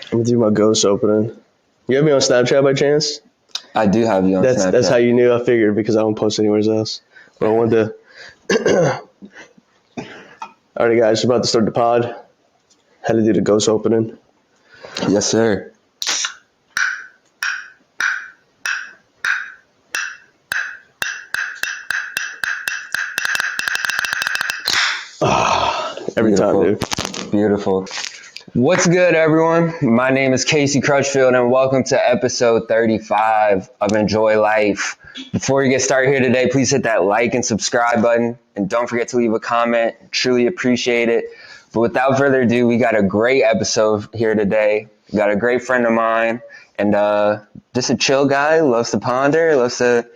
I'm gonna do my ghost opening. You have me on Snapchat by chance? I do have you on Snapchat. That's how you knew. I figured because I don't post anywhere else. But I wanted to. Alrighty, guys, we're about to start the pod. Had to do the ghost opening. Yes, sir. Every time, dude. Beautiful. What's good, everyone? My name is Casey Crutchfield, and welcome to episode 35 of Enjoy Life. Before we get started here today, please hit that like and subscribe button, and don't forget to leave a comment. Truly appreciate it. But without further ado, we got a great episode here today. We got a great friend of mine, and just a chill guy, loves to ponder, loves to,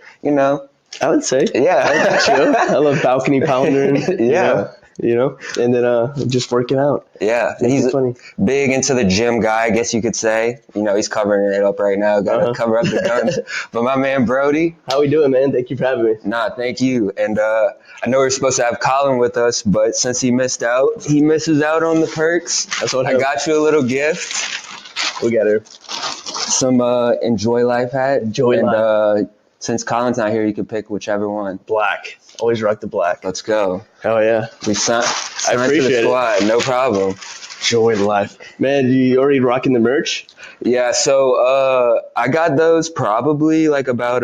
I would say. Yeah. I like chill. I love balcony pounding. Yeah. And then just working out. Yeah, he's funny. Big into the gym guy, I guess you could say. He's covering it up right now. Got to cover up the guns. But my man Brodie. How we doing, man? Thank you for having me. Nah, thank you. And I know we're supposed to have Colin with us, but since he missed out, he misses out on the perks. That's what I got you a little gift. We got her. Some Enjoy Life hat. Life. Since Colin's not here, you can pick whichever one. Black. Always rock the black. Let's go. Oh, yeah. We signed I appreciate to the squad. No problem. Enjoy life. Man, you already rocking the merch? Yeah, so I got those probably like about,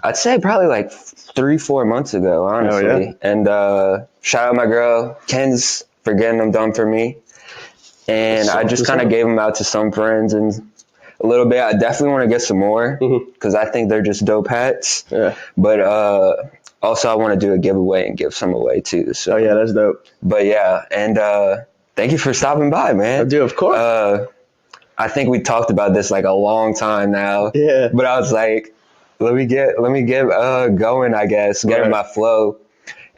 I'd say probably like 3-4 months ago, honestly. Oh, yeah. And shout out my girl, Ken's, for getting them done for me. And I just kind of gave them out to some friends and a little bit. I definitely want to get some more because I think they're just dope hats. Yeah. But also I want to do a giveaway and give some away too. So. Oh, yeah, that's dope. But yeah, and thank you for stopping by, man. I do, of course. I think we talked about this like a long time now. Yeah. But I was like, let me get going, I guess, getting my flow.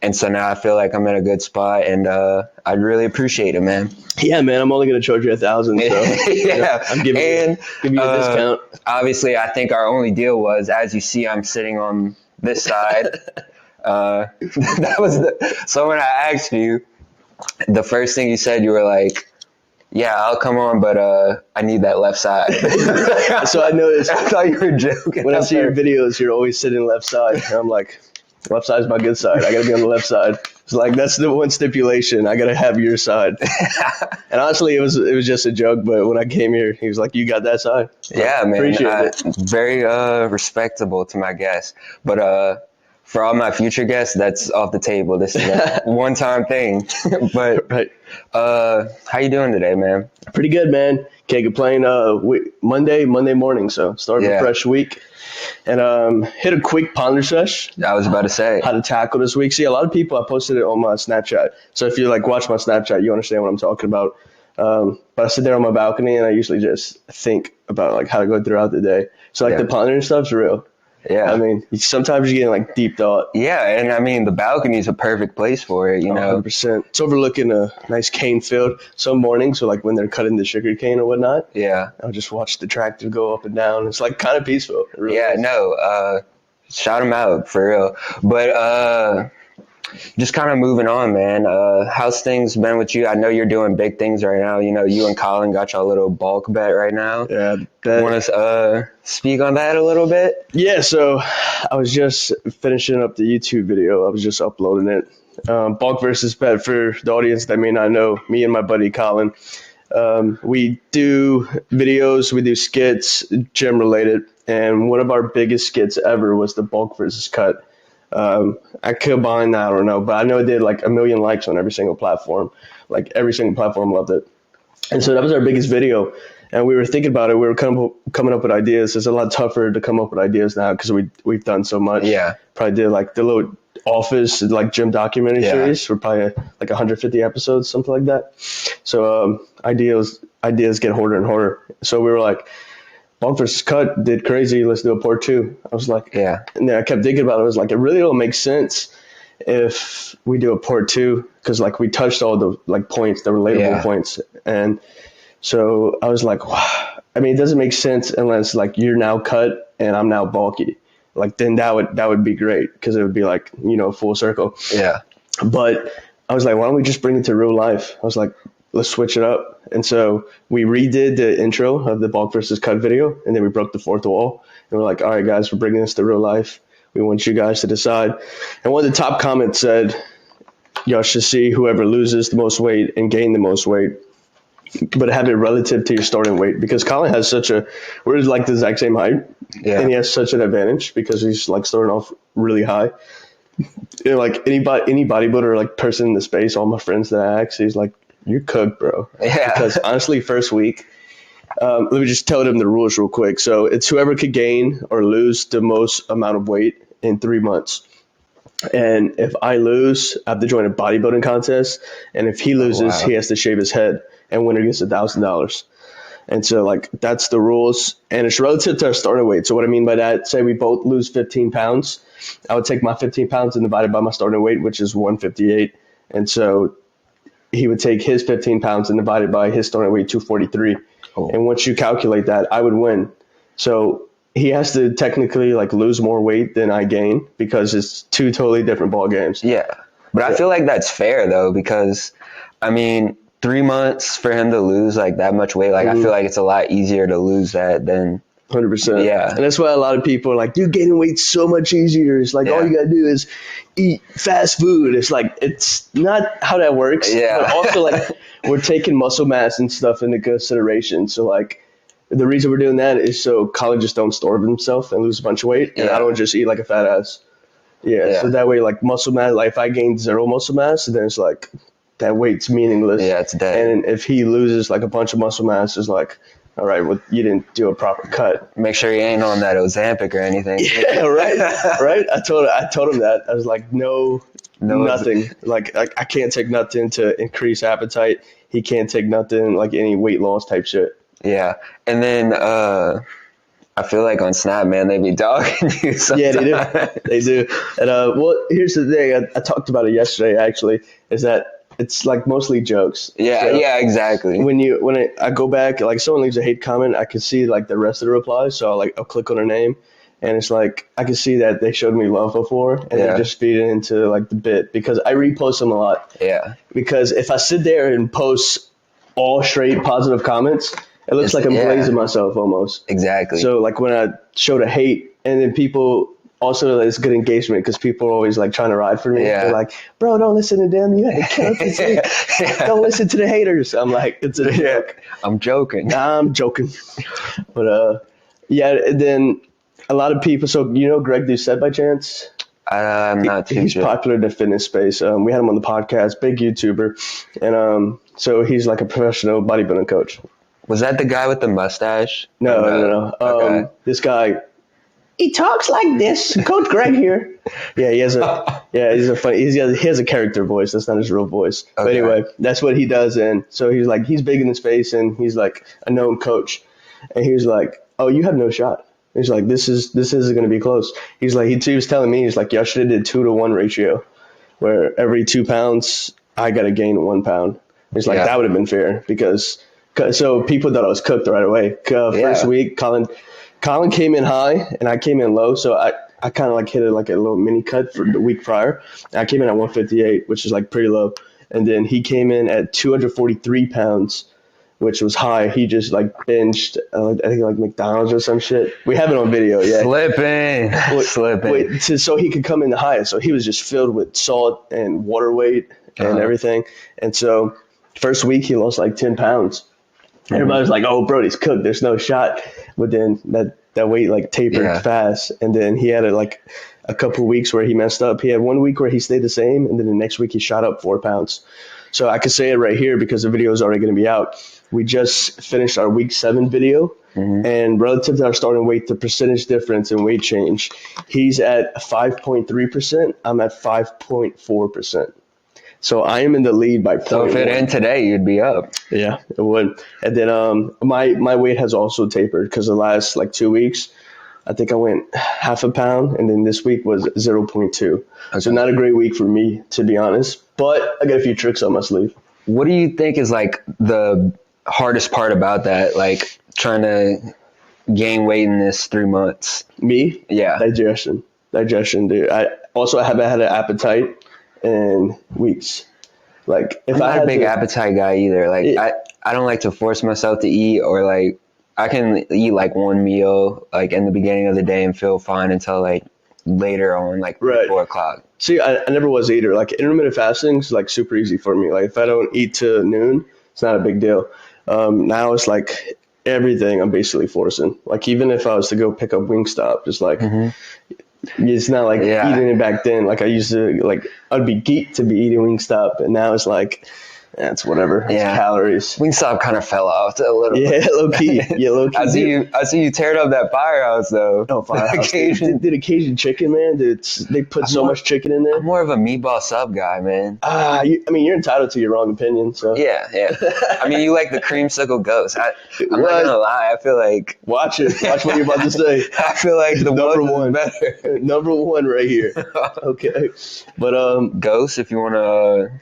And so now I feel like I'm in a good spot, and I'd really appreciate it, man. Yeah, man, I'm only going to charge you $1,000. So yeah, I'm giving you a discount. Obviously, I think our only deal was, as you see, I'm sitting on this side. That was so when I asked you, the first thing you said, you were like, yeah, I'll come on, but I need that left side. So I noticed. I thought you were joking. When I see your videos, you're always sitting left side. And I'm like, left side's my good side. I got to be on the left side. It's like, that's the one stipulation. I got to have your side. And honestly, it was just a joke. But when I came here, he was like, you got that side? Yeah, man. Appreciate it. Very respectable to my guests. But for all my future guests, that's off the table. This is a one-time thing. But right. How you doing today, man? Pretty good, man. Can't complain. Monday morning, so starting a fresh week. And hit a quick ponder sesh. I was about to say. How to tackle this week. See, a lot of people, I posted it on my Snapchat. So if you watch my Snapchat, you understand what I'm talking about. But I sit there on my balcony and I usually just think about how to go throughout the day. So the pondering stuff's real. Yeah. I mean, sometimes you're getting deep thought. Yeah, and I mean, the balcony is a perfect place for it, 100%. It's overlooking a nice cane field. Some mornings, so when they're cutting the sugar cane or whatnot, I'll just watch the tractor go up and down. It's kind of peaceful. Really Shout them out for real. But just kind of moving on, man. How's things been with you? I know you're doing big things right now. You and Colin got y'all little bulk bet right now. Yeah. Want to speak on that a little bit? Yeah, so I was just finishing up the YouTube video. I was just uploading it. Bulk versus bet, for the audience that may not know, me and my buddy Colin, we do videos, we do skits, gym related. And one of our biggest skits ever was the bulk versus cut. I combined, I don't know, but I know it did 1 million likes on every single platform. Every single platform loved it. And so that was our biggest video. And we were thinking about it. We were coming up with ideas. It's a lot tougher to come up with ideas now because we've done so much. Yeah. Probably did the little office, gym documentary series. We're probably 150 episodes, something like that. So ideas get harder and harder. So we were like, bulk versus cut did crazy. Let's do a part 2. I was like, yeah. And then I kept thinking about it. I was like, it really don't make sense if we do a part 2 because we touched all the points, the relatable points. And so I was like, wow. I mean, it doesn't make sense unless you're now cut and I'm now bulky. Then that would be great because it would be full circle. Yeah. But I was like, why don't we just bring it to real life? I was like, let's switch it up. And so we redid the intro of the bulk versus cut video, and then we broke the fourth wall. And we're like, all right, guys, we're bringing this to real life. We want you guys to decide. And one of the top comments said, y'all should see whoever loses the most weight and gain the most weight, but have it relative to your starting weight, because Colin has we're like the exact same height, and he has such an advantage because he's like starting off really high. You know, like any bodybuilder, like person in the space, all my friends that I ask, he's like, you're cooked, bro. Yeah. Because honestly, first week, let me just tell them the rules real quick. So it's whoever could gain or lose the most amount of weight in 3 months. And if I lose, I have to join a bodybuilding contest. And if he loses, he has to shave his head, and winner gets $1,000. And so like, that's the rules, and it's relative to our starting weight. So what I mean by that, say we both lose 15 pounds. I would take my 15 pounds and divide it by my starting weight, which is 158. And so he would take his 15 pounds and divide it by his starting weight, 243. Oh. And once you calculate that, I would win. So he has to technically like lose more weight than I gain, because it's two totally different ball games. Yeah. But I feel like that's fair though, because I mean, 3 months for him to lose like that much weight, like I feel like it's a lot easier to lose that than 100%. Yeah. And that's why a lot of people are like, dude, gaining weight's so much easier. It's like, all you got to do is eat fast food. It's like, it's not how that works. Yeah. But also, like, we're taking muscle mass and stuff into consideration. So, like, the reason we're doing that is so Colin just don't starve himself and lose a bunch of weight. And I don't just eat like a fat ass. Yeah. So that way, like, muscle mass, like, if I gain 0 muscle mass, then it's like, that weight's meaningless. Yeah, it's dead. And if he loses, like, a bunch of muscle mass, it's like, all right, well, you didn't do a proper cut. Make sure you ain't on that Ozempic or anything. Yeah, right. I told him that. I was like, no nothing. Like, I can't take nothing to increase appetite. He can't take nothing like any weight loss type shit. Yeah. And then I feel like on Snap, man, they be dogging you sometimes. Yeah, they do. And well, here's the thing. I talked about it yesterday, actually, is that it's like mostly jokes. Yeah, so exactly. When I go back, like someone leaves a hate comment, I can see like the rest of the replies. So I'll click on her name, and it's like I can see that they showed me love before, and they're just feeding into like the bit, because I repost them a lot. Yeah. Because if I sit there and post all straight positive comments, it looks like I'm blazing myself almost. Exactly. So like when I show the hate, and then people. Also, it's good engagement because people are always like trying to ride for me. Yeah. They're like, bro, don't listen to them. You had to kill it. Don't listen to the haters. I'm like, it's a joke. I'm joking. I'm joking. But then a lot of people. So you know Greg Doucette by chance? I'm not too He's sure. popular in the fitness space. We had him on the podcast, big YouTuber, and so he's like a professional bodybuilding coach. Was that the guy with the mustache? No. Okay. This guy. He talks like this. Coach Greg here. Yeah, he has he has a character voice. That's not his real voice. Okay. But anyway, that's what he does. And so he's big in the space, and he's like a known coach. And he was like, oh, you have no shot. He's like, this isn't going to be close. He's like, he was telling me, he's like, y'all should have did 2-to-1 ratio, where every 2 pounds, I got to gain 1 pound. He's like, that would have been fair, because so people thought I was cooked right away. First week, Colin came in high and I came in low, so I kind of like hit it like a little mini cut for the week prior. And I came in at 158, which is like pretty low. And then he came in at 243 pounds, which was high. He just like binged, I think like McDonald's or some shit. We have it on video, yeah. Slipping. So he could come in the highest. So he was just filled with salt and water weight and everything. And so first week he lost like 10 pounds. Everybody was like, oh, Brodie's cooked. There's no shot. But then that weight like tapered fast. And then he had like a couple of weeks where he messed up. He had 1 week where he stayed the same. And then the next week he shot up 4 pounds. So I could say it right here because the video is already going to be out. We just finished our week 7 video. And relative to our starting weight, the percentage difference in weight change, he's at 5.3%. I'm at 5.4%. So I am in the lead by 0.1. So if it ended today, you'd be up. Yeah, it would. And then my weight has also tapered because the last like 2 weeks, I think I went half a pound, and then this week was 0.2. Okay. So not a great week for me, to be honest. But I got a few tricks on my sleeve. What do you think is like the hardest part about that? Like trying to gain weight in this 3 months? Me? Yeah. Digestion, dude. I haven't had an appetite in weeks. Like if I'm I not a had big to, appetite guy either. Like I don't like to force myself to eat, or like I can eat like one meal like in the beginning of the day and feel fine until like later on, like right. 4 o'clock. See, I never was a eater. Like intermittent fasting is like super easy for me. Like if I don't eat to noon, it's not a big deal. Now it's like everything I'm basically forcing. Like even if I was to go pick up Wingstop, just like it's not like Yeah. eating it back then. Like I used to like I'd be geeked to be eating Wingstop, and now it's like it's whatever. It's Yeah. calories. Wingstop kind of fell off a little. Yeah, low key. Yeah, low key. I see you tearing up that firehouse though. Oh, Firehouse. Cajun. Did Cajun chicken, man? They put so much chicken in there. I'm more of a meatball sub guy, man. I mean, you're entitled to your wrong opinion. So Yeah. I mean, you like the creamsicle ghost. I'm not What? gonna lie. I feel like Watch it. Watch what you're about to say. I feel like the Number one one. is better. Number one right here. Okay, but Ghost, if you wanna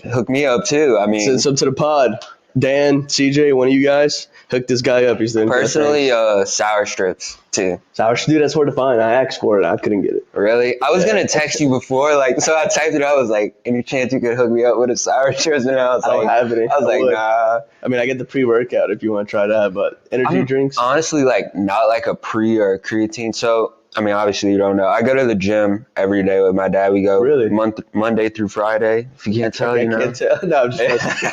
hook me up too. I mean, send some to the pod. Dan, CJ, one of you guys, hook this guy up. He's doing good personally, things. sour strips too. Sour dude, that's hard to find. I asked for it. I couldn't get it. Really? I was gonna text you before, like, so I typed it. I was like, any chance you could hook me up with a sour strips? And I was I don't like, have any. I was like, would. nah. I mean, I get the pre-workout if you want to try that, but energy I'm drinks. honestly like not like a pre or a creatine. So I mean, obviously you don't know. I go to the gym every day with my dad. We go Really? Monday through Friday. If you can't tell, I you know. can't tell. No, I'm just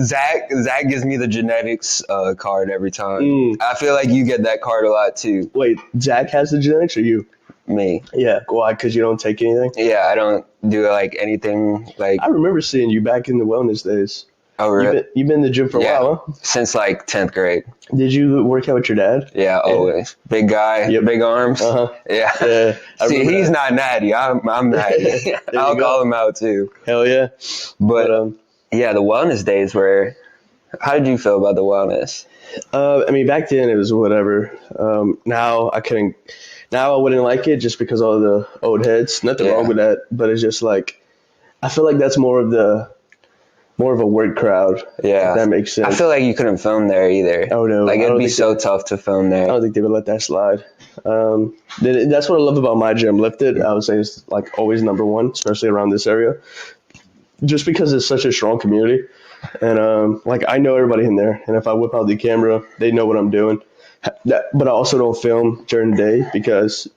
Zach gives me the genetics card every time. Mm. I feel like you get that card a lot too. Wait, Zach has the genetics or you? Me. Yeah. Why? Because you don't take anything? Yeah, I don't do like anything like. I remember seeing you back in the wellness days. Oh, really? You've been in the gym for a while, huh? Since like 10th grade. Did you work out with your dad? Yeah, always. Big guy, Yep. big arms. Uh-huh. Yeah. I See, remember he's that. not natty. I'm natty. I'll go. call him out too. Hell yeah. But yeah, the wellness days were. How did you feel about the wellness? I mean, back then it was whatever. Now I couldn't. Now I wouldn't like it just because all the old heads. Nothing wrong with that, but it's just like I feel like that's more of a word crowd. Yeah, if that makes sense. I feel like you couldn't film there either. Oh no, like I it'd don't be think so tough to film there. I don't think they would let that slide. That's what I love about my gym. Lifted, I would say, is like always number one, especially around this area, just because it's such a strong community. And like I know everybody in there, and if I whip out the camera, they know what I'm doing. But I also don't film during the day because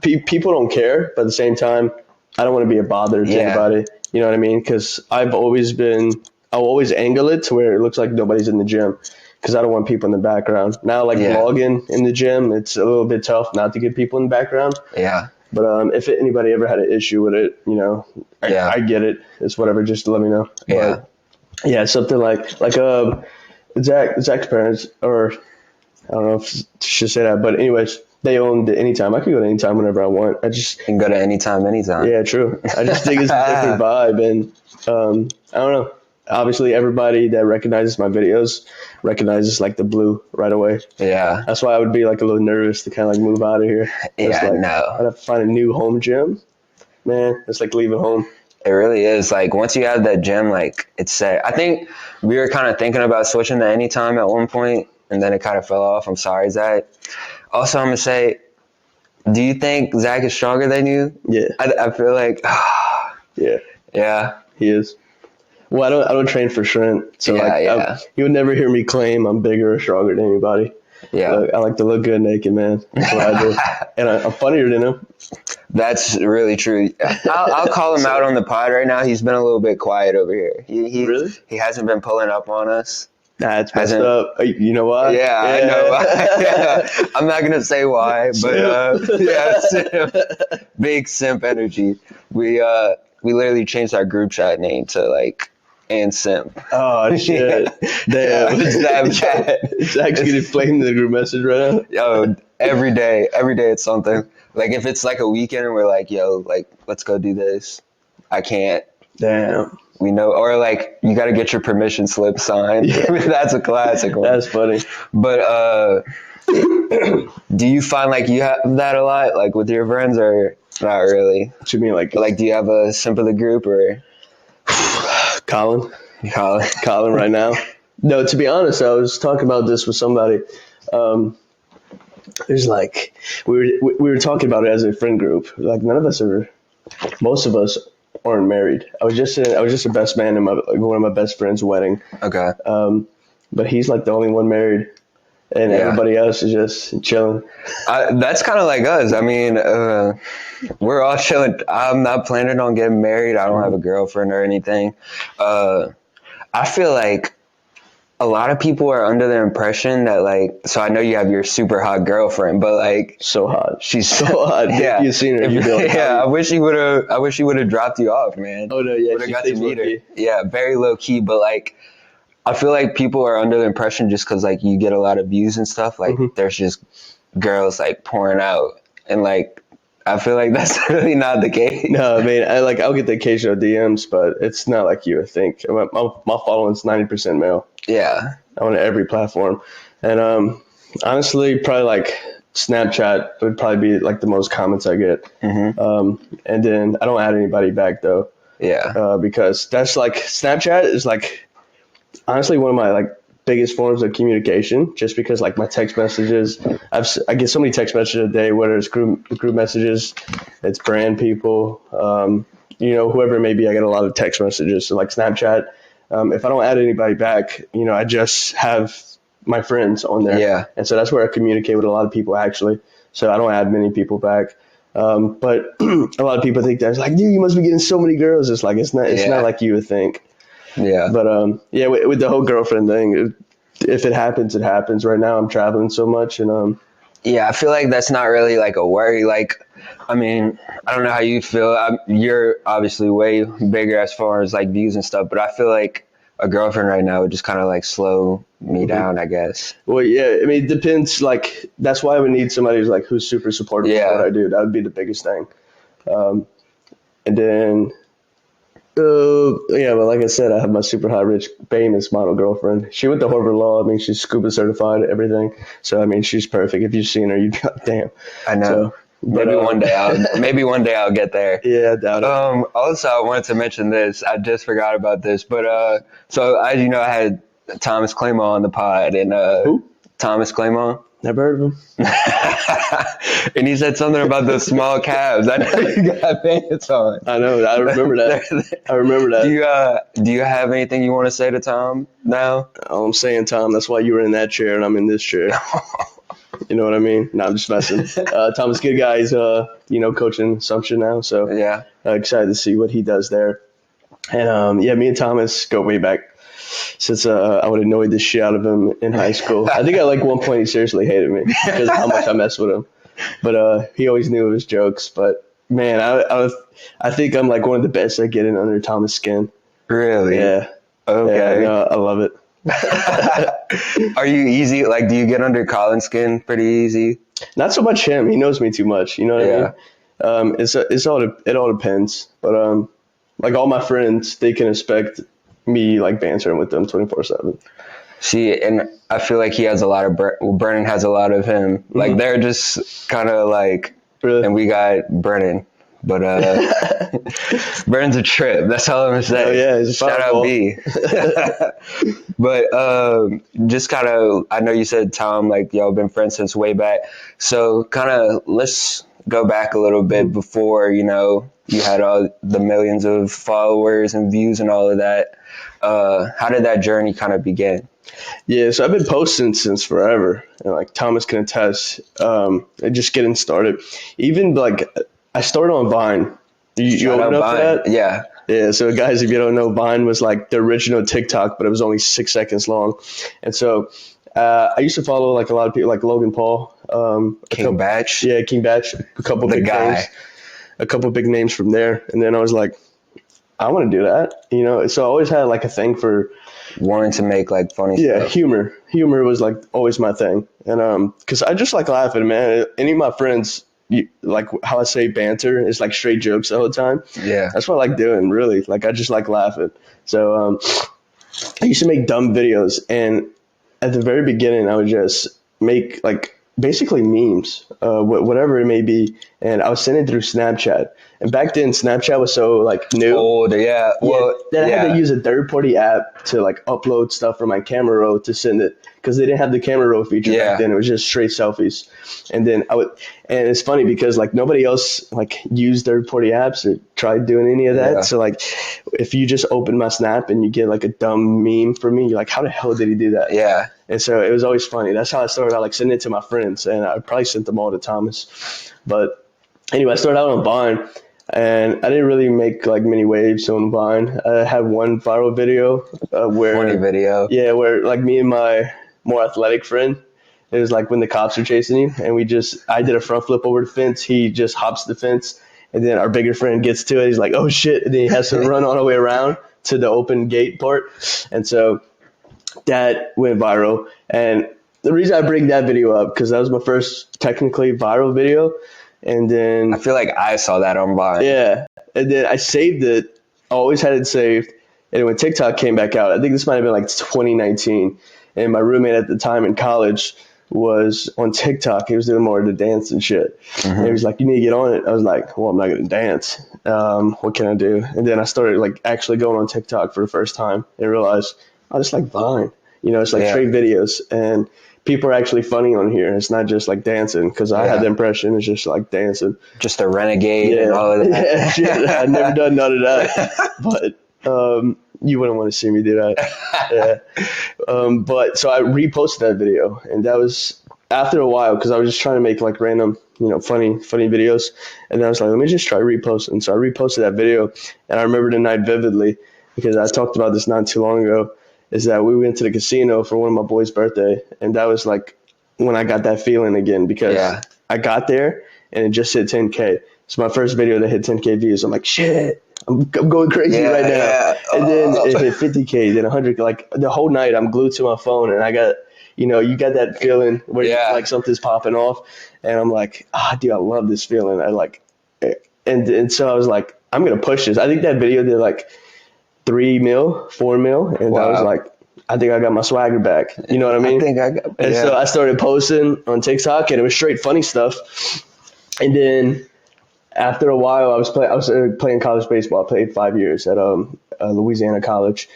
people don't care. But at the same time, I don't want to be a bother to anybody. You know what I mean? Because I'll always angle it to where it looks like nobody's in the gym because I don't want people in the background. Now, like vlogging in the gym, it's a little bit tough not to get people in the background. Yeah. But if anybody ever had an issue with it, you know, I get it. It's whatever. Just let me know. Yeah. But, yeah, something like Zach's parents, or I don't know if I should say that, but anyways, they own the Anytime. I can go to Anytime whenever I want. I just can go to anytime. Yeah, true. I just think it's a different vibe, and I don't know. Obviously, everybody that recognizes my videos recognizes like the blue right away. Yeah, that's why I would be like a little nervous to kind of like move out of here. Yeah, like, no. I'd have to find a new home gym. Man, it's like leaving home. It really is. Like once you have that gym, like it's set. I think we were kind of thinking about switching to Anytime at one point, and then it kind of fell off. I'm sorry, Zach. Also, I'm gonna say, do you think Zach is stronger than you? Yeah. I feel like, yeah, he is. Well, I don't train for strength, so you would never hear me claim I'm bigger or stronger than anybody. Yeah, I like to look good naked, man. That's what I do, and I'm funnier than him. That's really true. I'll call him out on the pod right now. He's been a little bit quiet over here. Really? He hasn't been pulling up on us. That's messed up. You know why? Yeah, I know why. I'm not gonna say why, but simp. Big simp energy. We literally changed our group chat name to like and simp. Oh shit! Damn, it's that bad. It's actually getting flamed in the group message right now. Yo, every day it's something. Like if it's like a weekend and we're like, yo, like let's go do this. I can't. Damn. We know, or like you got to get your permission slip signed. Yeah. That's a classic one. That's funny. But do you find like you have that a lot, like with your friends, or not really? What you mean, like do you have a simp of the group or Colin right now? No, to be honest, I was talking about this with somebody. There's like we were talking about it as a friend group. Like most of us aren't married. I was just a best man in one of my best friend's wedding. Okay. But he's like the only one married, and Yeah. everybody else is just chilling. That's kind of like us. I mean, we're all chilling. I'm not planning on getting married. I don't have a girlfriend or anything. I feel like a lot of people are under the impression that like, so I know you have your super hot girlfriend, but like, So hot. she's So hot. Yeah. If you've seen her, you'd be like, Yeah. I wish he would have dropped you off, man. Oh no, yeah, Would have she got to stays meet her. low-key. Yeah, very low key, but like, I feel like people are under the impression just because like you get a lot of views and stuff, like there's just girls like pouring out, and like I feel like that's really not the case. No, I mean, I'll get the occasional DMs, but it's not like you would think. My following's 90% male Yeah. on every platform, and honestly, probably like Snapchat would probably be like the most comments I get. And then I don't add anybody back though, Yeah. because that's like Snapchat is like honestly one of my like biggest forms of communication, just because like my text messages, I get so many text messages a day, whether it's group messages, it's brand people, whoever it may be. I get a lot of text messages. So like Snapchat, if I don't add anybody back, I just have my friends on there. Yeah. And so that's where I communicate with a lot of people actually. So I don't add many people back. But a lot of people think that it's like, dude, you must be getting so many girls. It's like, it's not like you would think. Yeah. But yeah, with the whole girlfriend thing, if it happens, it happens. Right now, I'm traveling so much, and Yeah, I feel like that's not really like a worry. Like, I mean, I don't know how you feel. You're obviously way bigger as far as like views and stuff, but I feel like a girlfriend right now would just kind of like slow me down, I guess. well, yeah, I mean, it depends. Like that's why I would need somebody who's super supportive of what I do. That would be the biggest thing. And then, yeah, but like I said, I have my super hot, rich, famous model girlfriend. She went to Harvard Law. I mean, she's scuba certified, everything. So I mean, she's perfect. If you've seen her, you'd be like, damn. I know. So, Maybe one day I'll get there. Yeah, I doubt it. Also, I wanted to mention this. I just forgot about this, but so as you know, I had Thomas Claymore on the pod, and Who? Thomas Claymore. Never heard of him. And he said something about the small calves. I know you got pants on. I know. I remember that. I remember that. Do you have anything you want to say to Tom now? All I'm saying, Tom, that's why you were in that chair and I'm in this chair. You know what I mean? No, I'm just messing. Tom's a good guy. He's, coaching Assumption now. So Yeah. Excited to see what he does there. And yeah, me and Thomas go way back since I would annoyed the shit out of him in high school. I think at like one point he seriously hated me because of how much I messed with him. But he always knew it was jokes. But man, I think I'm like one of the best at getting under Thomas' skin. Really? Yeah. Okay. Yeah, no, I love it. Are you easy? Like, do you get under Colin's skin pretty easy? Not so much him. He knows me too much. You know what I mean? It all depends. But like all my friends, they can expect me like bantering with them 24/7. See, and I feel like he has a lot of Brennan has a lot of him. Like they're just kind of like, Really? and we got Brennan, but Brennan's a trip. That's all I'm gonna say. Oh yeah, he's a Shout fireball. out B. But just kind of, I know you said Tom, like y'all been friends since way back. So kind of let's go back a little bit before you had all the millions of followers and views and all of that. How did that journey kind of begin? Yeah, so I've been posting since forever, and like Thomas can attest. Just getting started, even like I started on Vine. You old enough for that? Yeah. Yeah. So guys, if you don't know, Vine was like the original TikTok, but it was only 6 seconds long. And so I used to follow like a lot of people, like Logan Paul, King Batch. Yeah, King Batch, a couple big names from there, and then I was like, I want to do that, So I always had like a thing for wanting to make like funny stuff. Humor was like always my thing, and because I just like laughing, man. Any of my friends, like how I say banter is like straight jokes the whole time. Yeah, that's what I like doing. Really, like I just like laughing. So I used to make dumb videos, and at the very beginning, I would just make like basically memes, whatever it may be, and I was sending it through Snapchat. And back then, Snapchat was so like new. Old, yeah. Well, Then I had yeah. to use a third-party app to like upload stuff from my camera roll to send it because they didn't have the camera roll feature Yeah. back then. It was just straight selfies. And then and it's funny because like nobody else like used third-party apps or tried doing any of that. Yeah. So like, if you just open my Snap and you get like a dumb meme from me, you're like, how the hell did he do that? Yeah. And so it was always funny. That's how I started out, like sending it to my friends, and I probably sent them all to Thomas. But anyway, I started out on Vine, and I didn't really make like many waves on Vine. I had one viral video where Funny video. yeah, where like me and my more athletic friend, it was like when the cops are chasing you, and I did a front flip over the fence. He just hops the fence, and then our bigger friend gets to it. He's like, oh shit, and then he has to run all the way around to the open gate part, and so that went viral. And the reason I bring that video up because that was my first technically viral video, and then I feel like I saw that on Vine. yeah, and then I saved it. I always had it saved, and when TikTok came back out, I think this might have been like 2019, and my roommate at the time in college was on TikTok. He was doing more of the dance and shit. And he was like, you need to get on it. I was like, well, I'm not going to dance. What can I do? And then I started like actually going on TikTok for the first time and realized I just like Vine. You know, it's like straight videos, and people are actually funny on here. It's not just like dancing because I had the impression it's just like dancing. Just a renegade and all of that. Yeah, I've never done none of that. But you wouldn't want to see me do that. Yeah. But so I reposted that video, and that was after a while because I was just trying to make like random, funny videos. And then I was like, let me just try reposting. So I reposted that video, and I remember the night vividly because I talked about this not too long ago. Is that we went to the casino for one of my boys' birthday, and that was like when I got that feeling again because I got there and it just hit 10K. It's my first video that hit 10K views. I'm like, shit, I'm going crazy right now. Yeah. And then it hit 50K, then 100. Like the whole night, I'm glued to my phone, and I got, you got that feeling where like something's popping off, and I'm like, dude, I love this feeling. I like, and so I was like, I'm gonna push this. I think that video did like 3 mil, 4 mil, and I was like, I think I got my swagger back. You know what I mean? I think I got. And so I started posting on TikTok, and it was straight funny stuff. And then after a while, I was playing college baseball. I played 5 years at Louisiana College,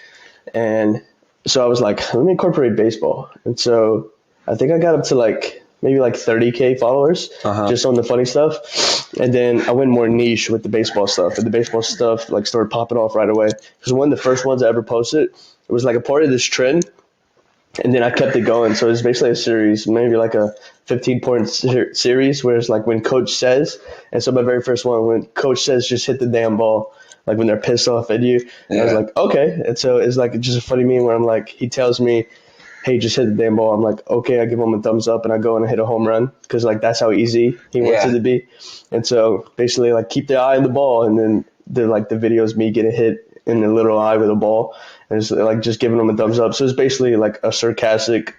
and so I was like, let me incorporate baseball. And so I think I got up to like maybe like 30K followers just on the funny stuff. And then I went more niche with the baseball stuff, and the baseball stuff like started popping off right away. Because one of the first ones I ever posted, it was like a part of this trend, and then I kept it going. So it's basically a series, maybe like a 15-point series where it's like when coach says, and so my very first one, when coach says just hit the damn ball, like when they're pissed off at you. And I was like, okay. And so it's like just a funny meme where I'm like, he tells me, hey, just hit the damn ball. I'm like, okay, I give him a thumbs up, and I go and hit a home run because like that's how easy he wants it to be. And so basically like keep the eye on the ball, and then the video is me getting hit in the little eye with a ball, and it's like just giving him a thumbs up. So it's basically like a sarcastic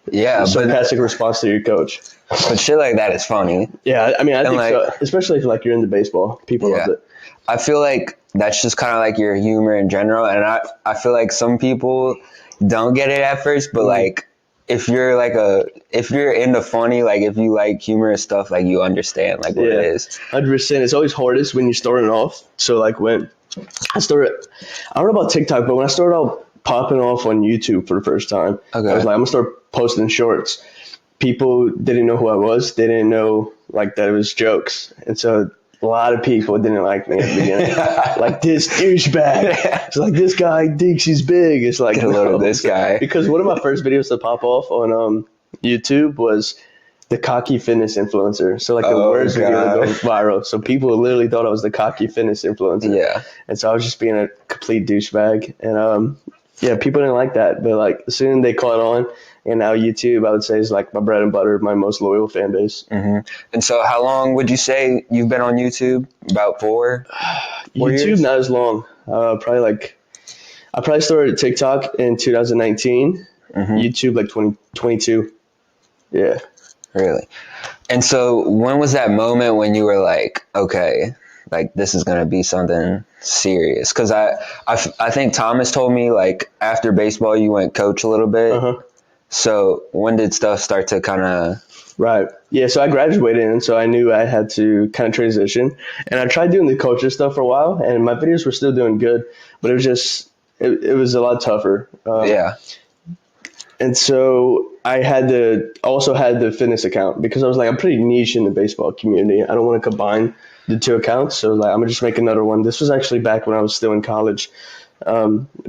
response to your coach. But shit like that is funny. Yeah, I mean, I think so, especially if like you're into baseball, people love it. I feel like that's just kind of like your humor in general, and I feel like some people don't get it at first, but like if you're into funny, like if you like humorous stuff, like you understand like what it is. 100%. It's always hardest when you're starting off. So like when I don't know about TikTok, but when I started out popping off on YouTube for the first time, I was like, I'm gonna start posting shorts. People didn't know who I was. They didn't know like that it was jokes, and so a lot of people didn't like me at the beginning. Like, this douchebag. It's like, this guy thinks he's big. It's like, get a load of this guy. Because one of my first videos to pop off on YouTube was the cocky fitness influencer. So like the words video that go viral. So people literally thought I was the cocky fitness influencer. Yeah. And so I was just being a complete douchebag. And people didn't like that. But like soon they caught on. And now YouTube, I would say, is like my bread and butter, my most loyal fan base. Mm-hmm. And so how long would you say you've been on YouTube? About 4 YouTube, years? Not as long. I probably started TikTok in 2019. YouTube like 2022. Yeah. Really? And so when was that moment when you were like, okay, like this is going to be something serious? Because I think Thomas told me like after baseball you went coach a little bit. So when did stuff start to kind of... Right. Yeah, so I graduated, and so I knew I had to kind of transition. And I tried doing the culture stuff for a while, and my videos were still doing good, but it was just, it was a lot tougher. Yeah. And so also had the fitness account because I was like, I'm pretty niche in the baseball community. I don't want to combine the two accounts. So like, I'm going to just make another one. This was actually back when I was still in college.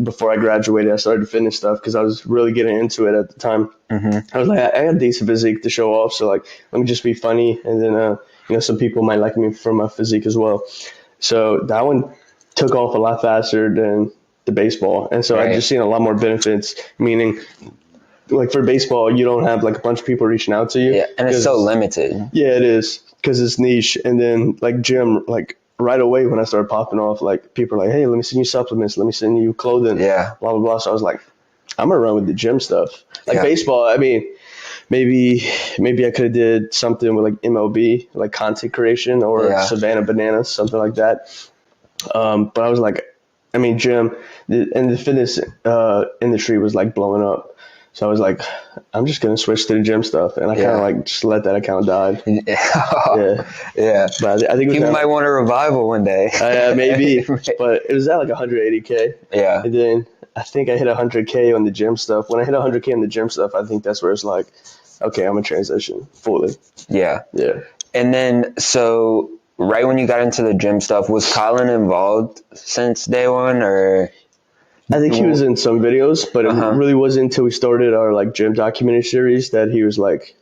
Before I graduated, I started fitness stuff because I was really getting into it at the time. I was like, I had a decent physique to show off, so like, let me just be funny, and then some people might like me for my physique as well. So that one took off a lot faster than the baseball, and so I just seen a lot more benefits. Meaning, like for baseball, you don't have like a bunch of people reaching out to you. Yeah, and it's so limited. Yeah, it is because it's niche, and then like gym, like. Right away when I started popping off, like people are like, hey, let me send you supplements, let me send you clothing, blah blah blah. So I was like, I'm gonna run with the gym stuff. Like baseball, I mean, maybe I could have did something with like MLB, like content creation, or Savannah Bananas, something like that. But I was like, I mean, gym and the fitness industry was like blowing up. So I was like, I'm just going to switch to the gym stuff. And I kind of like just let that account die. Yeah. But I think people might want a revival one day. Maybe. But it was at like 180K. Yeah. And then I think I hit 100K on the gym stuff. When I hit 100K on the gym stuff, I think that's where it's like, okay, I'm going to transition fully. Yeah. Yeah. And then, so right when you got into the gym stuff, was Colin involved since day one, or... I think he was in some videos, but it really wasn't until we started our like gym documentary series that he was like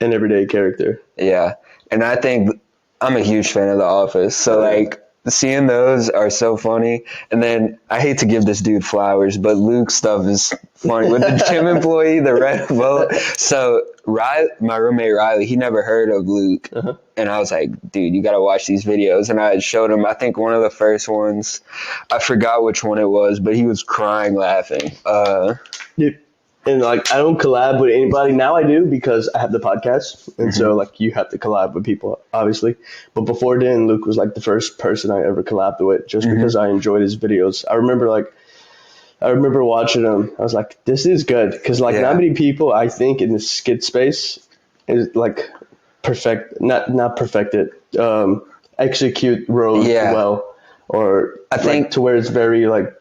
an everyday character. Yeah. And I think I'm a huge fan of The Office. So like seeing those are so funny. And then I hate to give this dude flowers, but Luke's stuff is funny with the gym employee, the red vote. So my roommate Riley, he never heard of Luke. And I was like, dude, you got to watch these videos. And I showed him, I think one of the first ones, I forgot which one it was, but he was crying laughing. Dude, and like, I don't collab with anybody. Now I do because I have the podcast. And so like you have to collab with people, obviously. But before then, Luke was like the first person I ever collabed with just because I enjoyed his videos. I remember watching them. I was like, this is good. Because like not many people, I think, in the skit space is like not perfected, execute roles well. Or I think to where it's very like,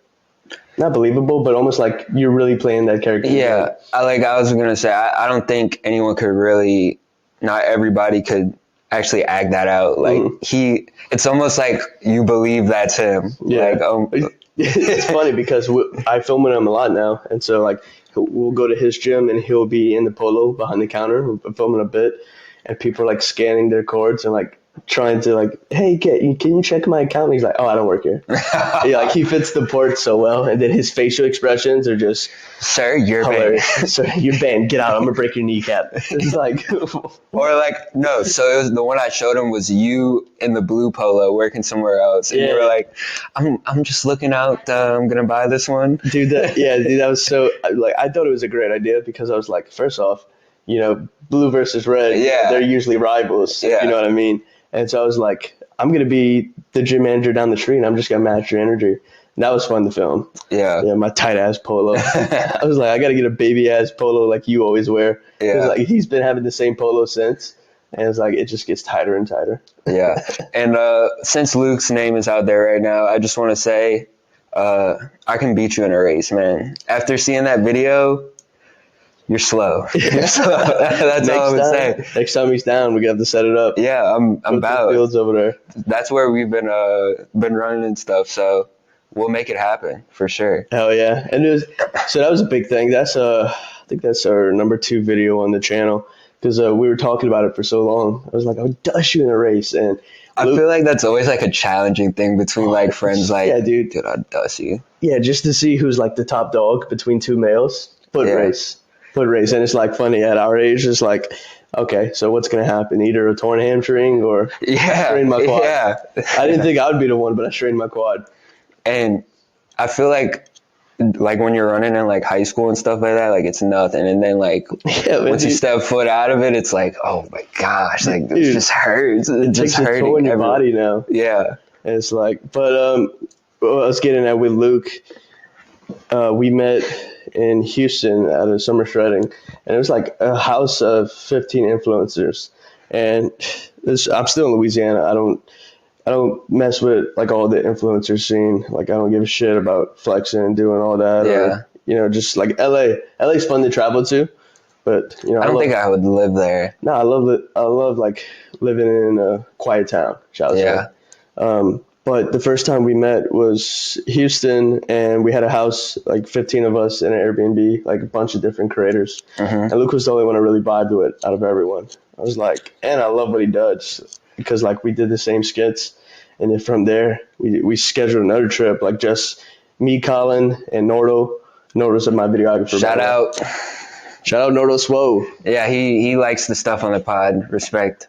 not believable, but almost like you're really playing that character. Yeah, I was going to say, I don't think anyone could really, not everybody could actually act that out. Like it's almost like you believe that's him. Yeah. Like, it's funny because I film with him a lot now. And so like we'll go to his gym and he'll be in the polo behind the counter. We're filming a bit and people are like scanning their cords and like trying to like, hey, can you check my account? And he's like, oh, I don't work here. Like he fits the port so well, and then his facial expressions are just, sir, you're hilarious. Sir, you're banned. Get out. I'm gonna break your kneecap. It's like, or like no. So it was the one I showed him was you in the blue polo working somewhere else, and you were like, I'm just looking out. I'm gonna buy this one, dude. That was so like I thought it was a great idea because I was like, first off, blue versus red, they're usually rivals. You know what I mean? And so I was like, I'm going to be the gym manager down the street and I'm just going to match your energy. And that was fun to film. Yeah, my tight ass polo. I was like, I got to get a baby ass polo like you always wear. Yeah. Like he's been having the same polo since. And it's like, it just gets tighter and tighter. Yeah. And since Luke's name is out there right now, I just want to say, I can beat you in a race, man. After seeing that video, you're slow. That's all I'm gonna say. Next time he's down, we got to set it up. Yeah, I'm about. Fields over there. That's where we've been running and stuff. So we'll make it happen for sure. Hell yeah! And so that was a big thing. I think that's our number 2 video on the channel because we were talking about it for so long. I was like, I'll dust you in a race, and I feel like that's always like a challenging thing between like friends. Like, yeah, dude, I'll dust you. Yeah, just to see who's like the top dog between 2 males. Foot race. And it's like funny at our age. It's like, okay, so what's gonna happen? Either a torn hamstring or strain my quad. Yeah, I didn't think I would be the one, but I strained my quad. And I feel like when you're running in like high school and stuff like that, like it's nothing. And then like once you step foot out of it, it's like, oh my gosh, like it just hurts. It just hurts in your body now. Yeah, and it's like, but I was getting at with Luke. We met in Houston at a summer shredding, and it was like a house of 15 influencers. And I'm still in Louisiana. I don't mess with like all the influencer scene. Like I don't give a shit about flexing and doing all that, or just like LA. LA's fun to travel to, but I don't think I would live there. No, I love it. I love like living in a quiet town, shall I say. But the first time we met was Houston, and we had a house, like 15 of us in an Airbnb, like a bunch of different creators. And Luke was the only one I really vibed with out of everyone. I was like, and I love what he does because like we did the same skits. And then from there, we scheduled another trip, like just me, Colin, and Nordo. Nordo's my videographer. Shout out Nordo Swow. Yeah, he likes the stuff on the pod. Respect.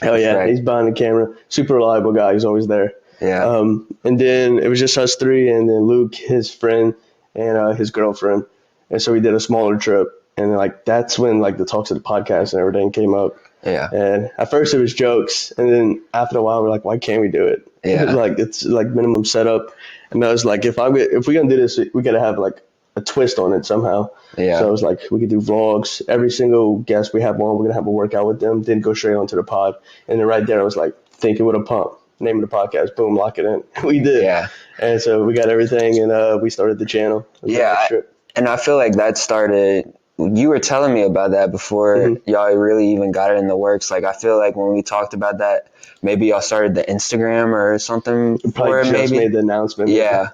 Hell yeah, he's behind the camera. Super reliable guy. He's always there. Yeah. And then it was just us three, and then Luke, his friend, and his girlfriend. And so we did a smaller trip. And like that's when like the talks of the podcast and everything came up. Yeah. And at first it was jokes, and then after a while we're like, why can't we do it? Yeah. Like it's like minimum setup. And I was like, if we're gonna do this, we gotta have like a twist on it somehow. Yeah. So I was like, we could do vlogs. Every single guest we have on, we're gonna have a workout with them. Then go straight onto the pod. And then right there, I was like, thinking with a pump. Name of the podcast, boom, lock it in. We did. Yeah. And so we got everything, and we started the channel. Yeah. And I feel like that started. You were telling me about that before y'all really even got it in the works. Like I feel like when we talked about that, maybe y'all started the Instagram or something. Probably just made the announcement. Yeah.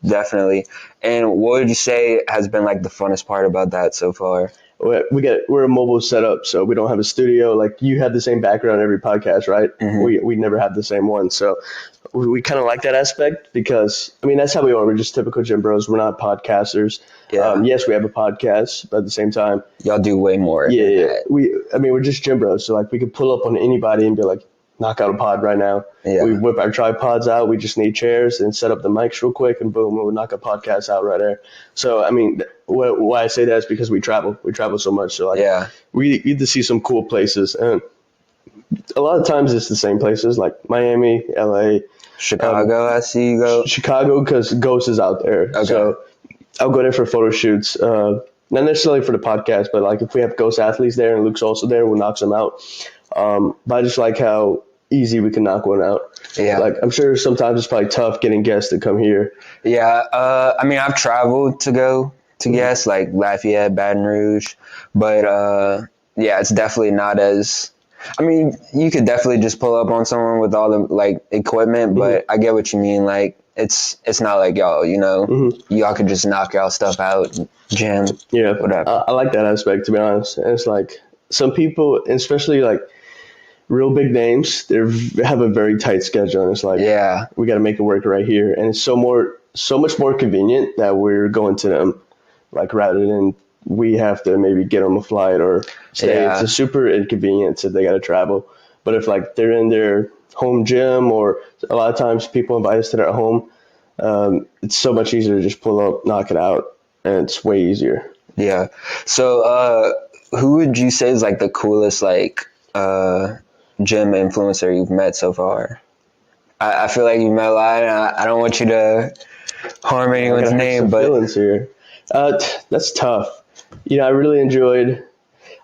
Definitely. And what would you say has been like the funnest part about that so far? We're a mobile setup, so we don't have a studio. Like you have the same background every podcast, right? We never have the same one, so we kind of like that aspect because I mean that's how we are. We're just typical gym bros. We're not podcasters. Yeah. Yes, we have a podcast, but at the same time, y'all do way more. Yeah. We're just gym bros, so like we could pull up on anybody and be like, knock out a pod right now. Yeah. We whip our tripods out. We just need chairs and set up the mics real quick, and boom, we'll knock a podcast out right there. So, I mean, why I say that is because we travel. We travel so much. So, like, we get to see some cool places. And a lot of times it's the same places, like Miami, LA. Chicago, I see you go. Chicago, because Ghost is out there. Okay. So, I'll go there for photo shoots. Not necessarily for the podcast, but, like, if we have Ghost athletes there and Luke's also there, we'll knock them out. But I just like how easy we can knock one out. Yeah. Like I'm sure sometimes it's probably tough getting guests to come here. Yeah. I mean, I've traveled to go to guests like Lafayette, Baton Rouge, but yeah, it's definitely not as. I mean, you could definitely just pull up on someone with all the like equipment, but I get what you mean. Like it's not like y'all, y'all could just knock y'all stuff out, gym, whatever. I like that aspect, to be honest. And it's like some people, especially like real big names, they have a very tight schedule, and it's like, we got to make it work right here. And it's so much more convenient that we're going to them, like rather than we have to maybe get them a flight or stay. It's a super inconvenience if they got to travel. But if like they're in their home gym, or a lot of times people invite us to their home, it's so much easier to just pull up, knock it out, and it's way easier. Yeah. So who would you say is like the coolest like gym influencer you've met so far? I feel like you've met a lot, and I don't want you to harm anyone's name, but feelings here. That's tough. I really enjoyed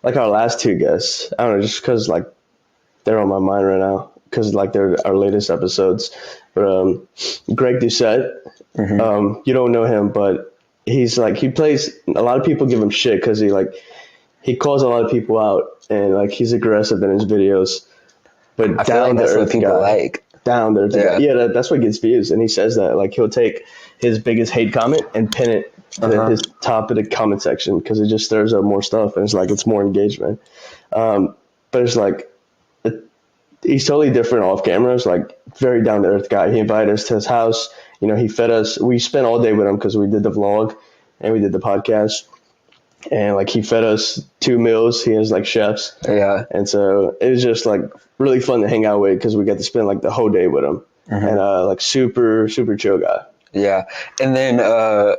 like our last two guests. I don't know, just because like they're on my mind right now, because like they're our latest episodes. But Greg Doucette, you don't know him, but he's like he plays. A lot of people give him shit because he calls a lot of people out, and like he's aggressive in his videos. But I feel like that's what people like. Down there, that's what gets views, and he says that like he'll take his biggest hate comment and pin it to his top of the comment section because it just stirs up more stuff, and it's like it's more engagement. But it's like he's totally different off camera. It's like very down to earth guy. He invited us to his house. He fed us. We spent all day with him because we did the vlog and we did the podcast. And like he fed us 2 meals. He has like chefs. Yeah. And so it was just like really fun to hang out with because we got to spend like the whole day with him. And like super, super chill guy. Yeah. And then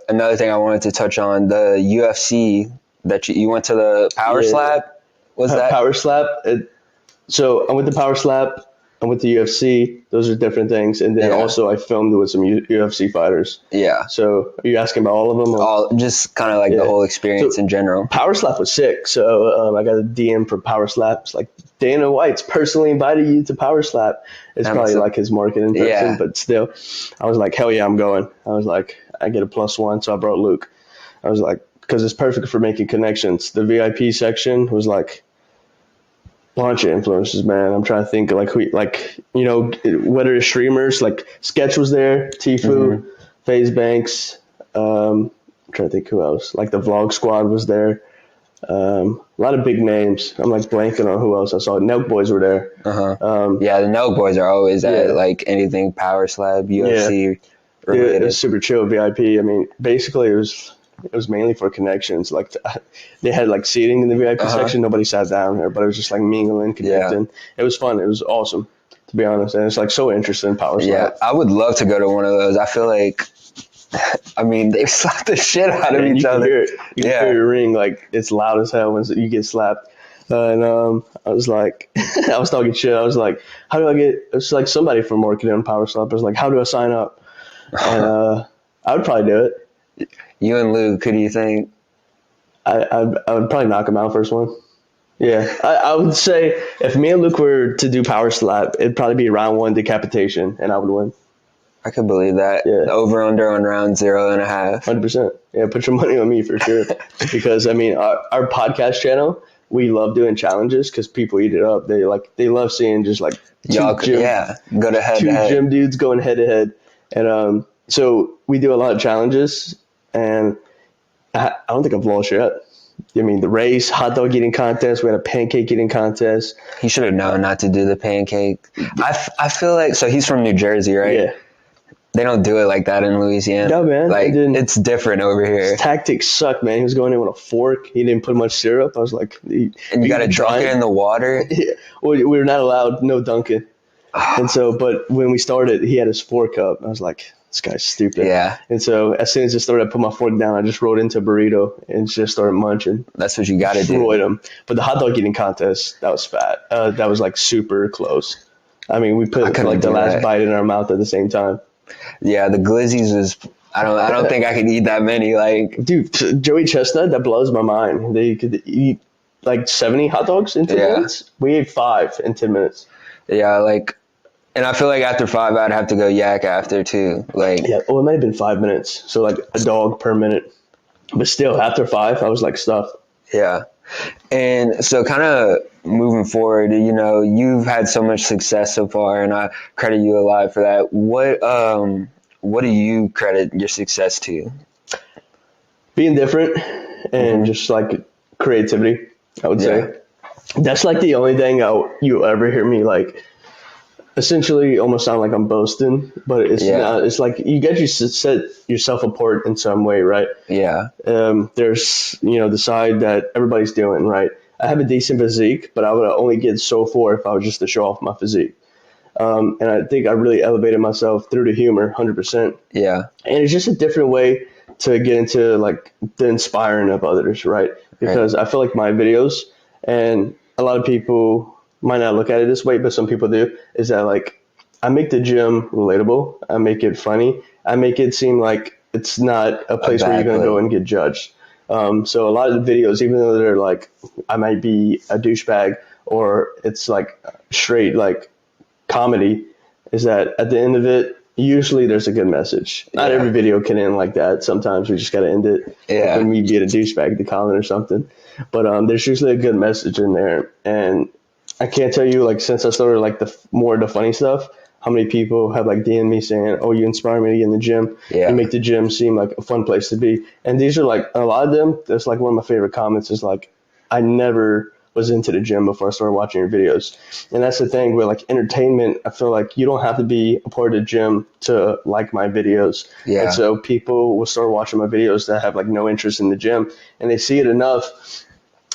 another thing I wanted to touch on, the UFC that you went to the Power Slap. Was that Power Slap? So I went to Power Slap. I went to UFC. Those are different things. And then also I filmed with some UFC fighters. Yeah. So are you asking about all of them? Or? All just kind of like the whole experience in general. Power Slap was sick. So I got a DM for Power Slaps. Like Dana White's personally invited you to Power Slap. It's probably like his marketing person, but still, I was like, hell yeah, I'm going. I was like, I get a +1, so I brought Luke. I was like, because it's perfect for making connections. The VIP section was like bunch of influencers, man. I'm trying to think like who, like, you know, whether it's streamers, like Sketch was there, Tfue, FaZe Banks. I'm trying to think who else. Like the Vlog Squad was there. A lot of big names. I'm like blanking on who else I saw. Nelk Boys were there. Yeah, the Nelk Boys are always at like anything Power Slap, UFC related. It was super chill VIP. I mean, basically it was mainly for connections. Like they had like seating in the VIP section. Nobody sat down there, but it was just like mingling, connecting. It was fun. It was awesome, to be honest. And it's like so interesting. Power Slap. Yeah, I would love to go to one of those. I feel like, I mean, they slap the shit out of each other. You can hear your ring like it's loud as hell when you get slapped. And I was like, I was talking shit. I was like, how do I get? It's like somebody from marketing on Power Slap was like, how do I sign up? And I would probably do it. You and Luke, who do you think? I would probably knock him out first one. Yeah, I would say if me and Luke were to do Power Slap, it'd probably be round 1 decapitation, and I would win. I could believe that. Yeah. Over under on round 0.5. 100%. Yeah, put your money on me for sure. Because I mean, our podcast channel, we love doing challenges because people eat it up. They love seeing just like go to head two to head. gym dudes going head to head, and so we do a lot of challenges, and I don't think I've lost yet. I mean, the race, hot dog eating contest, we had a pancake eating contest. He should have known not to do the pancake. I feel like, so he's from New Jersey, right? Yeah. They don't do it like that in Louisiana. No, man. Like, it's different over here. His tactics suck, man. He was going in with a fork. He didn't put much syrup. I was like... And you got to dunk it in the water? Yeah. We were not allowed, no dunking. And so, but when we started, he had his fork up. I was like, this guy's stupid. Yeah. And so as soon as I started, I put my fork down. I just rolled into a burrito and just started munching. That's what you got to do. Destroyed him. But the hot dog eating contest, that was fat. That was like super close. I mean, we put like the last bite in our mouth at the same time. Yeah, the glizzies was... I don't think I could eat that many. Like, dude, Joey Chestnut, that blows my mind. They could eat like 70 hot dogs in 10 minutes. We ate 5 in 10 minutes. Yeah, like, and I feel like after 5, I'd have to go yak after too. Like, yeah, well, it might have been 5 minutes, so like a dog per minute. But still, after 5, I was like stuffed. Yeah, and so kind of moving forward, you know, you've had so much success so far, and I credit you a lot for that. What do you credit your success to? Being different and just like creativity, I would say. That's like the only thing you'll ever hear me like essentially almost sound like I'm boasting, but it's not. It's like you get to set yourself apart in some way, right? Yeah. There's, you know, the side that everybody's doing, right? I have a decent physique, but I would only get so far if I was just to show off my physique. And I think I really elevated myself through the humor, 100%. Yeah. And it's just a different way to get into like the inspiring of others, right? Because I feel like my videos, and a lot of people might not look at it this way, but some people do, is that like I make the gym relatable. I make it funny. I make it seem like it's not a place where you're going to go and get judged. So a lot of the videos, even though they're like, I might be a douchebag or it's like straight like comedy, is that at the end of it, usually there's a good message. Not every video can end like that. Sometimes we just got to end it. Yeah. When we get a douchebag to comment or something. But there's usually a good message in there. And I can't tell you, like, since I started like the funny stuff, how many people have like DM'd me saying, "Oh, you inspire me to get in the gym. You make the gym seem like a fun place to be." And these are like a lot of them. That's like one of my favorite comments is like, "I never was into the gym before I started watching your videos." And that's the thing with like entertainment. I feel like you don't have to be a part of the gym to like my videos. Yeah. And so people will start watching my videos that have like no interest in the gym, and they see it enough,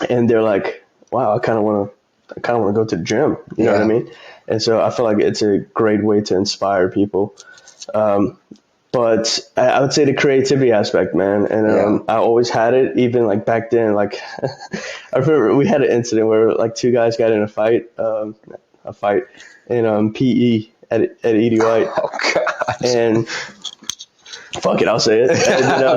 and they're like, "Wow, I kind of want to go to the gym." You know what I mean? And so I feel like it's a great way to inspire people. But I would say the creativity aspect, man. And I always had it, even like back then. Like I remember we had an incident where like 2 guys got in a fight. I a fight in PE at ED White. Oh gosh. And fuck it, I'll say it.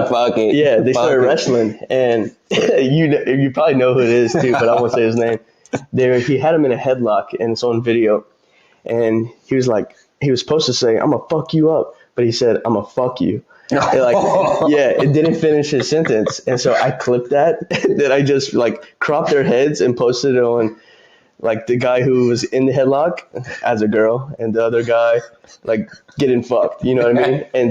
Fuck it. Yeah, they Fuck started it. wrestling, and you probably know who it is too, but I won't say his name. He had him in a headlock, and it's on video. And he was supposed to say, "I'm gonna fuck you up," but he said, "I'm gonna fuck you." It didn't finish his sentence, and so I clipped that. Then I just cropped their heads and posted it on the guy who was in the headlock as a girl, and the other guy getting fucked. You know what I mean? And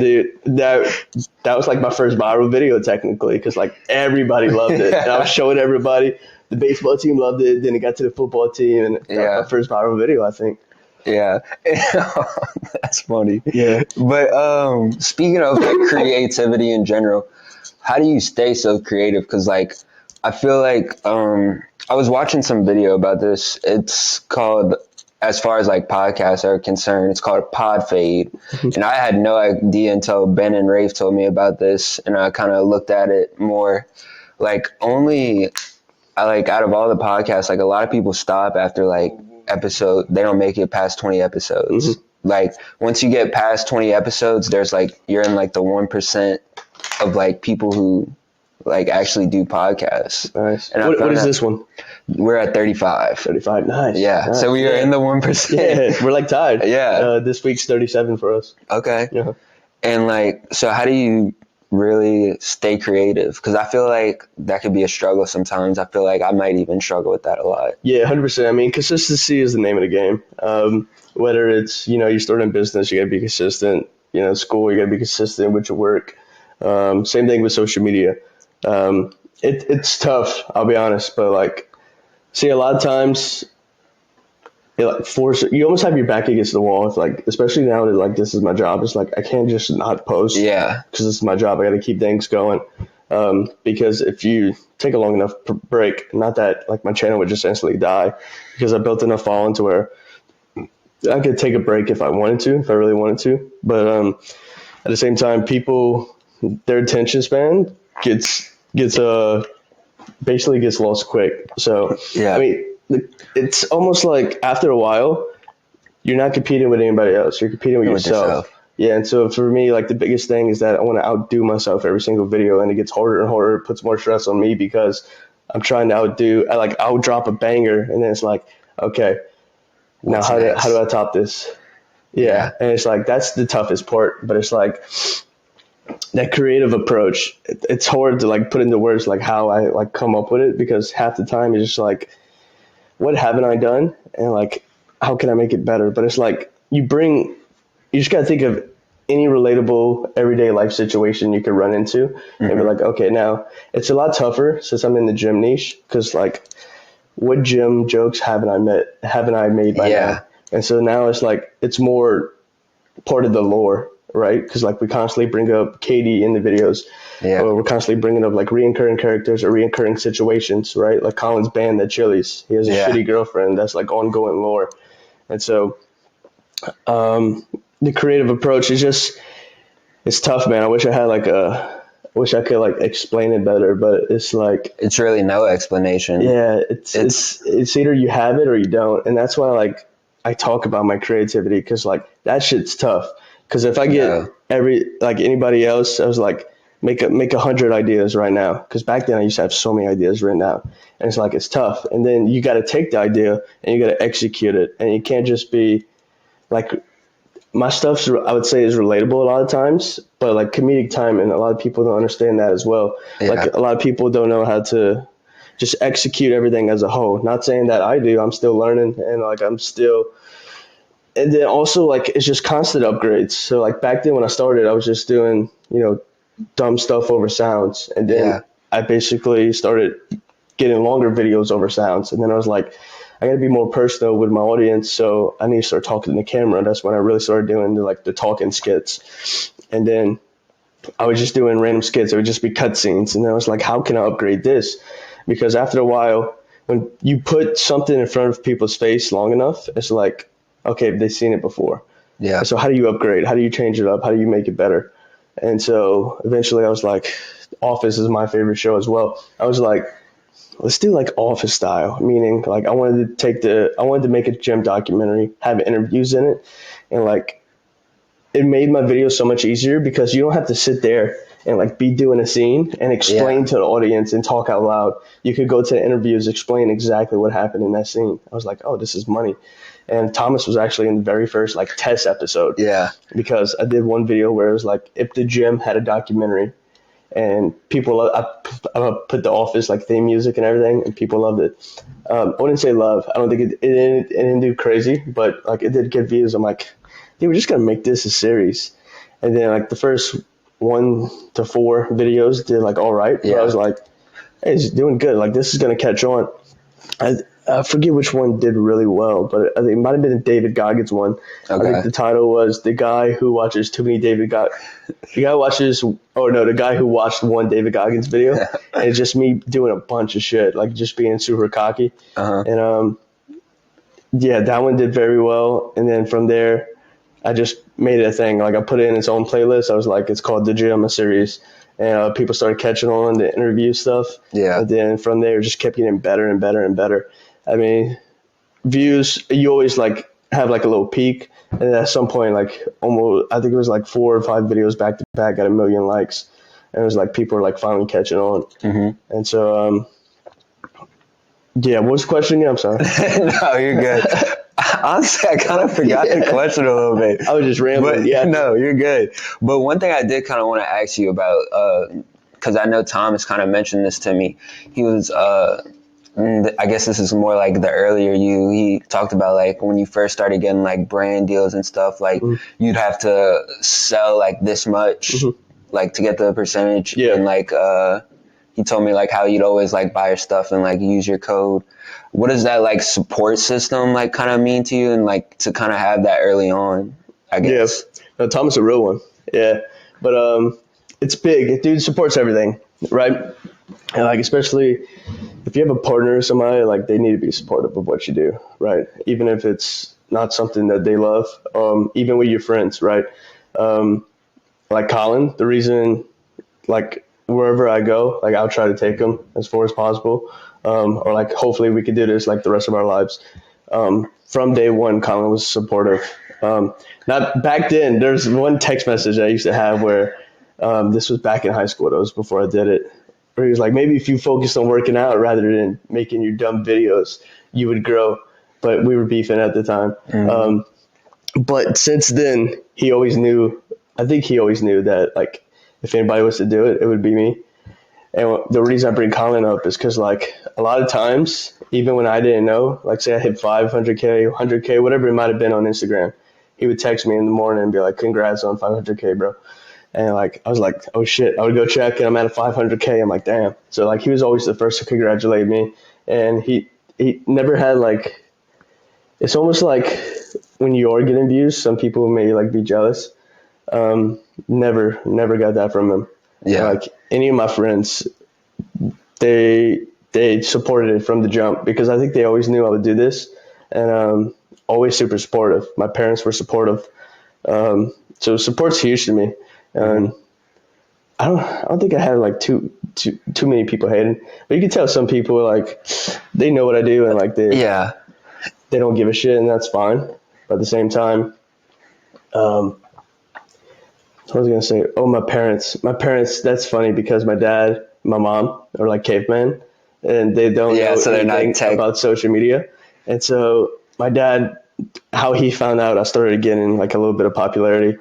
that was my first viral video technically, because everybody loved it, and I was showing everybody. The baseball team loved it. Then it got to the football team, and that was my first viral video, I think. Yeah, that's funny. Yeah, but speaking of creativity in general, how do you stay so creative? Because I feel I was watching some video about this. It's called, as far as podcasts are concerned, it's called pod fade. And I had no idea until Ben and Rafe told me about this, and I kind of looked at it more. Out of all the podcasts, a lot of people stop after episode. They don't make it past 20 episodes. Once you get past 20 episodes, there's you're in the 1% of people who actually do podcasts. Nice. And what is this one? We're at 35. 35, nice. Yeah, nice. So we are in the 1%. Yeah, we're tied. Yeah. This week's 37 for us. Okay. Yeah. And so how do you really stay creative? Because I feel that could be a struggle sometimes. I feel I might even struggle with that a lot. Yeah, 100%. I mean, consistency is the name of the game. Whether it's, you're starting a business, you got to be consistent. School, you got to be consistent with your work. Same thing with social media. It's tough, I'll be honest, but a lot of times it you almost have your back against the wall. If especially now that this is my job, it's I can't just not post. Yeah, because this is my job. I got to keep things going. Because if you take a long enough break, not that my channel would just instantly die, because I built enough following to where I could take a break if I wanted to, if I really wanted to. But at the same time, people, their attention span basically gets lost quick. So yeah, I mean, it's almost after a while, you're not competing with anybody else. You're competing with yourself. Yeah, and so for me, the biggest thing is that I want to outdo myself every single video, and it gets harder and harder. It puts more stress on me because I'm trying to outdo. I'll drop a banger, and then it's okay, now how do I top this? Yeah, and it's that's the toughest part, but it's that creative approach. It's hard to put into words how I come up with it, because half the time it's just what haven't I done, and how can I make it better? But it's you just got to think of any relatable everyday life situation you could run into, and be okay, now it's a lot tougher since I'm in the gym niche, because what gym jokes haven't I made by now? And so now it's more part of the lore, right? Because we constantly bring up Katie in the videos, or we're constantly bringing up reoccurring characters or reoccurring situations, right? Colin's band at Chili's, he has a shitty girlfriend. That's ongoing lore. And so the creative approach is it's tough, man. I wish I had wish I could explain it better, but it's it's really no explanation. Yeah, it's either you have it or you don't, and that's why I talk about my creativity, because that shit's tough. Because if I get anybody else, I was make 100 ideas right now. Because back then I used to have so many ideas written out, and it's it's tough. And then you got to take the idea and you got to execute it, and you can't just be my stuff, I would say, is relatable a lot of times, but comedic timing, a lot of people don't understand that as well. Yeah. A lot of people don't know how to just execute everything as a whole. Not saying that I do. I'm still learning, and I'm still. And then also it's just constant upgrades. So back then when I started, I was just doing dumb stuff over sounds, and then I basically started getting longer videos over sounds, and then I was I got to be more personal with my audience, so I need to start talking to the camera. That's when I really started doing the talking skits. And then I was just doing random skits. It would just be cutscenes. And then I was how can I upgrade this? Because after a while, when you put something in front of people's face long enough, it's okay, they've seen it before. Yeah. So how do you upgrade? How do you change it up? How do you make it better? And so eventually I was Office is my favorite show as well. I was let's do like office style, meaning like I wanted to make a gym documentary, have interviews in it, and like it made my video so much easier because you don't have to sit there and like be doing a scene and explain to the audience and talk out loud. You could go to the interviews, explain exactly what happened in that scene. I was like, oh, this is money. And Thomas was actually in the very first like test episode. Yeah. Because I did one video where it was like if the gym had a documentary, and people, I put the Office like theme music and everything, and people loved it. I wouldn't say love. I don't think it didn't do crazy, but like it did get views. I'm like, dude, we're just gonna make this a series. And then like the first 1 to 4 videos did like all right. Yeah. I was like, hey, it's doing good. Like this is gonna catch on. I forget which one did really well, but I think it might have been a David Goggins one. Okay. I think the title was "The Guy Who Watches Too Many David Goggins." The guy who watched one David Goggins video, and it's just me doing a bunch of shit, like just being super cocky. Uh-huh. And yeah, that one did very well. And then from there, I just made it a thing. Like I put it in its own playlist. I was like, it's called The Gym, a series. And people started catching on the interview stuff. Yeah. And then from there, it just kept getting better and better and better. I mean, views, you always like have like a little peak. And then at some point, like almost, I think it was like 4 or 5 videos back to back got 1 million likes. And it was like people were like finally catching on. Mm-hmm. And so, yeah, what was the question again? I'm sorry. No, you're good. Honestly, I kind of forgot the question a little bit. I was just rambling. But, no, you're good. But one thing I did kind of want to ask you about, because I know Thomas kind of mentioned this to me. He was, I guess this is more like the earlier you, he talked about like when you first started getting like brand deals and stuff, like you'd have to sell like this much, like to get the percentage. Yeah. And like, he told me like how you'd always like buy your stuff and like use your code. What does that like support system like kind of mean to you, and like to kind of have that early on, I guess? Yeah, no, Thomas is a real one. Yeah, but it's big. Dude supports everything, right? And like especially if you have a partner or somebody, like they need to be supportive of what you do, right? Even if it's not something that they love, even with your friends, right? Like Colin, the reason, like wherever I go, like I'll try to take him as far as possible. Or like hopefully we could do this like the rest of our lives. From day one, Colin was supportive. Not back then. There's one text message I used to have where this was back in high school. That was before I did it. Where he was like, maybe if you focused on working out rather than making your dumb videos, you would grow. But we were beefing at the time. But since then, he always knew. I think he always knew that like if anybody was to do it, it would be me. And the reason I bring Colin up is because, like, a lot of times, even when I didn't know, like, say I hit 500K, 100K, whatever it might have been on Instagram, he would text me in the morning and be like, congrats on 500K, bro. And, like, I was like, oh, shit. I would go check, and I'm at a 500K. I'm like, damn. So, like, he was always the first to congratulate me. And he never had, like, it's almost like when you are getting views, some people may, like, be jealous. Never got that from him. Yeah. Like any of my friends, they supported it from the jump because I think they always knew I would do this, and always super supportive. My parents were supportive, so support's huge to me. And I don't think I had like too many people hating, but you can tell some people like they know what I do and like they don't give a shit, and that's fine. But at the same time, I was going to say, my parents, that's funny because my dad, my mom are like cavemen and they don't know so they're anything about social media. And so my dad, how he found out I started getting like a little bit of popularity,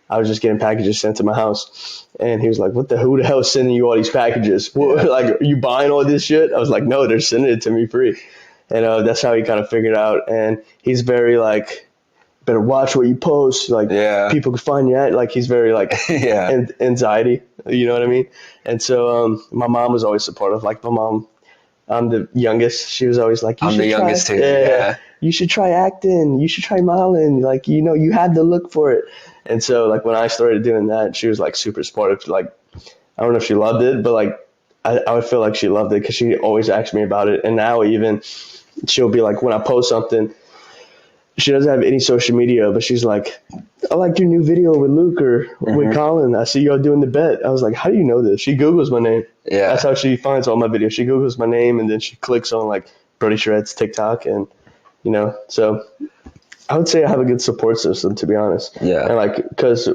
I was just getting packages sent to my house. And he was like, who the hell is sending you all these packages? Like, are you buying all this shit? I was like, no, they're sending it to me free. And that's how he kind of figured out. And he's very like, better watch what you post. Like people can find you at, like he's very like anxiety, you know what I mean? And so my mom was always supportive. Like my mom, I'm the youngest. She was always like, I'm the youngest too. Yeah. You should try acting. You should try modeling. Like, you know, you had to look for it. And so like when I started doing that, she was like super supportive. Like, I don't know if she loved it, but like I would feel like she loved it because she always asked me about it. And now even she'll be like, when I post something, she doesn't have any social media, but she's like, I like your new video with Luke or with Colin. I see y'all doing the bet. I was like, how do you know this? She Googles my name. Yeah. That's how she finds all my videos. She Googles my name and then she clicks on like Brodieshredz TikTok and, so I would say I have a good support system, to be honest. Yeah. And like, because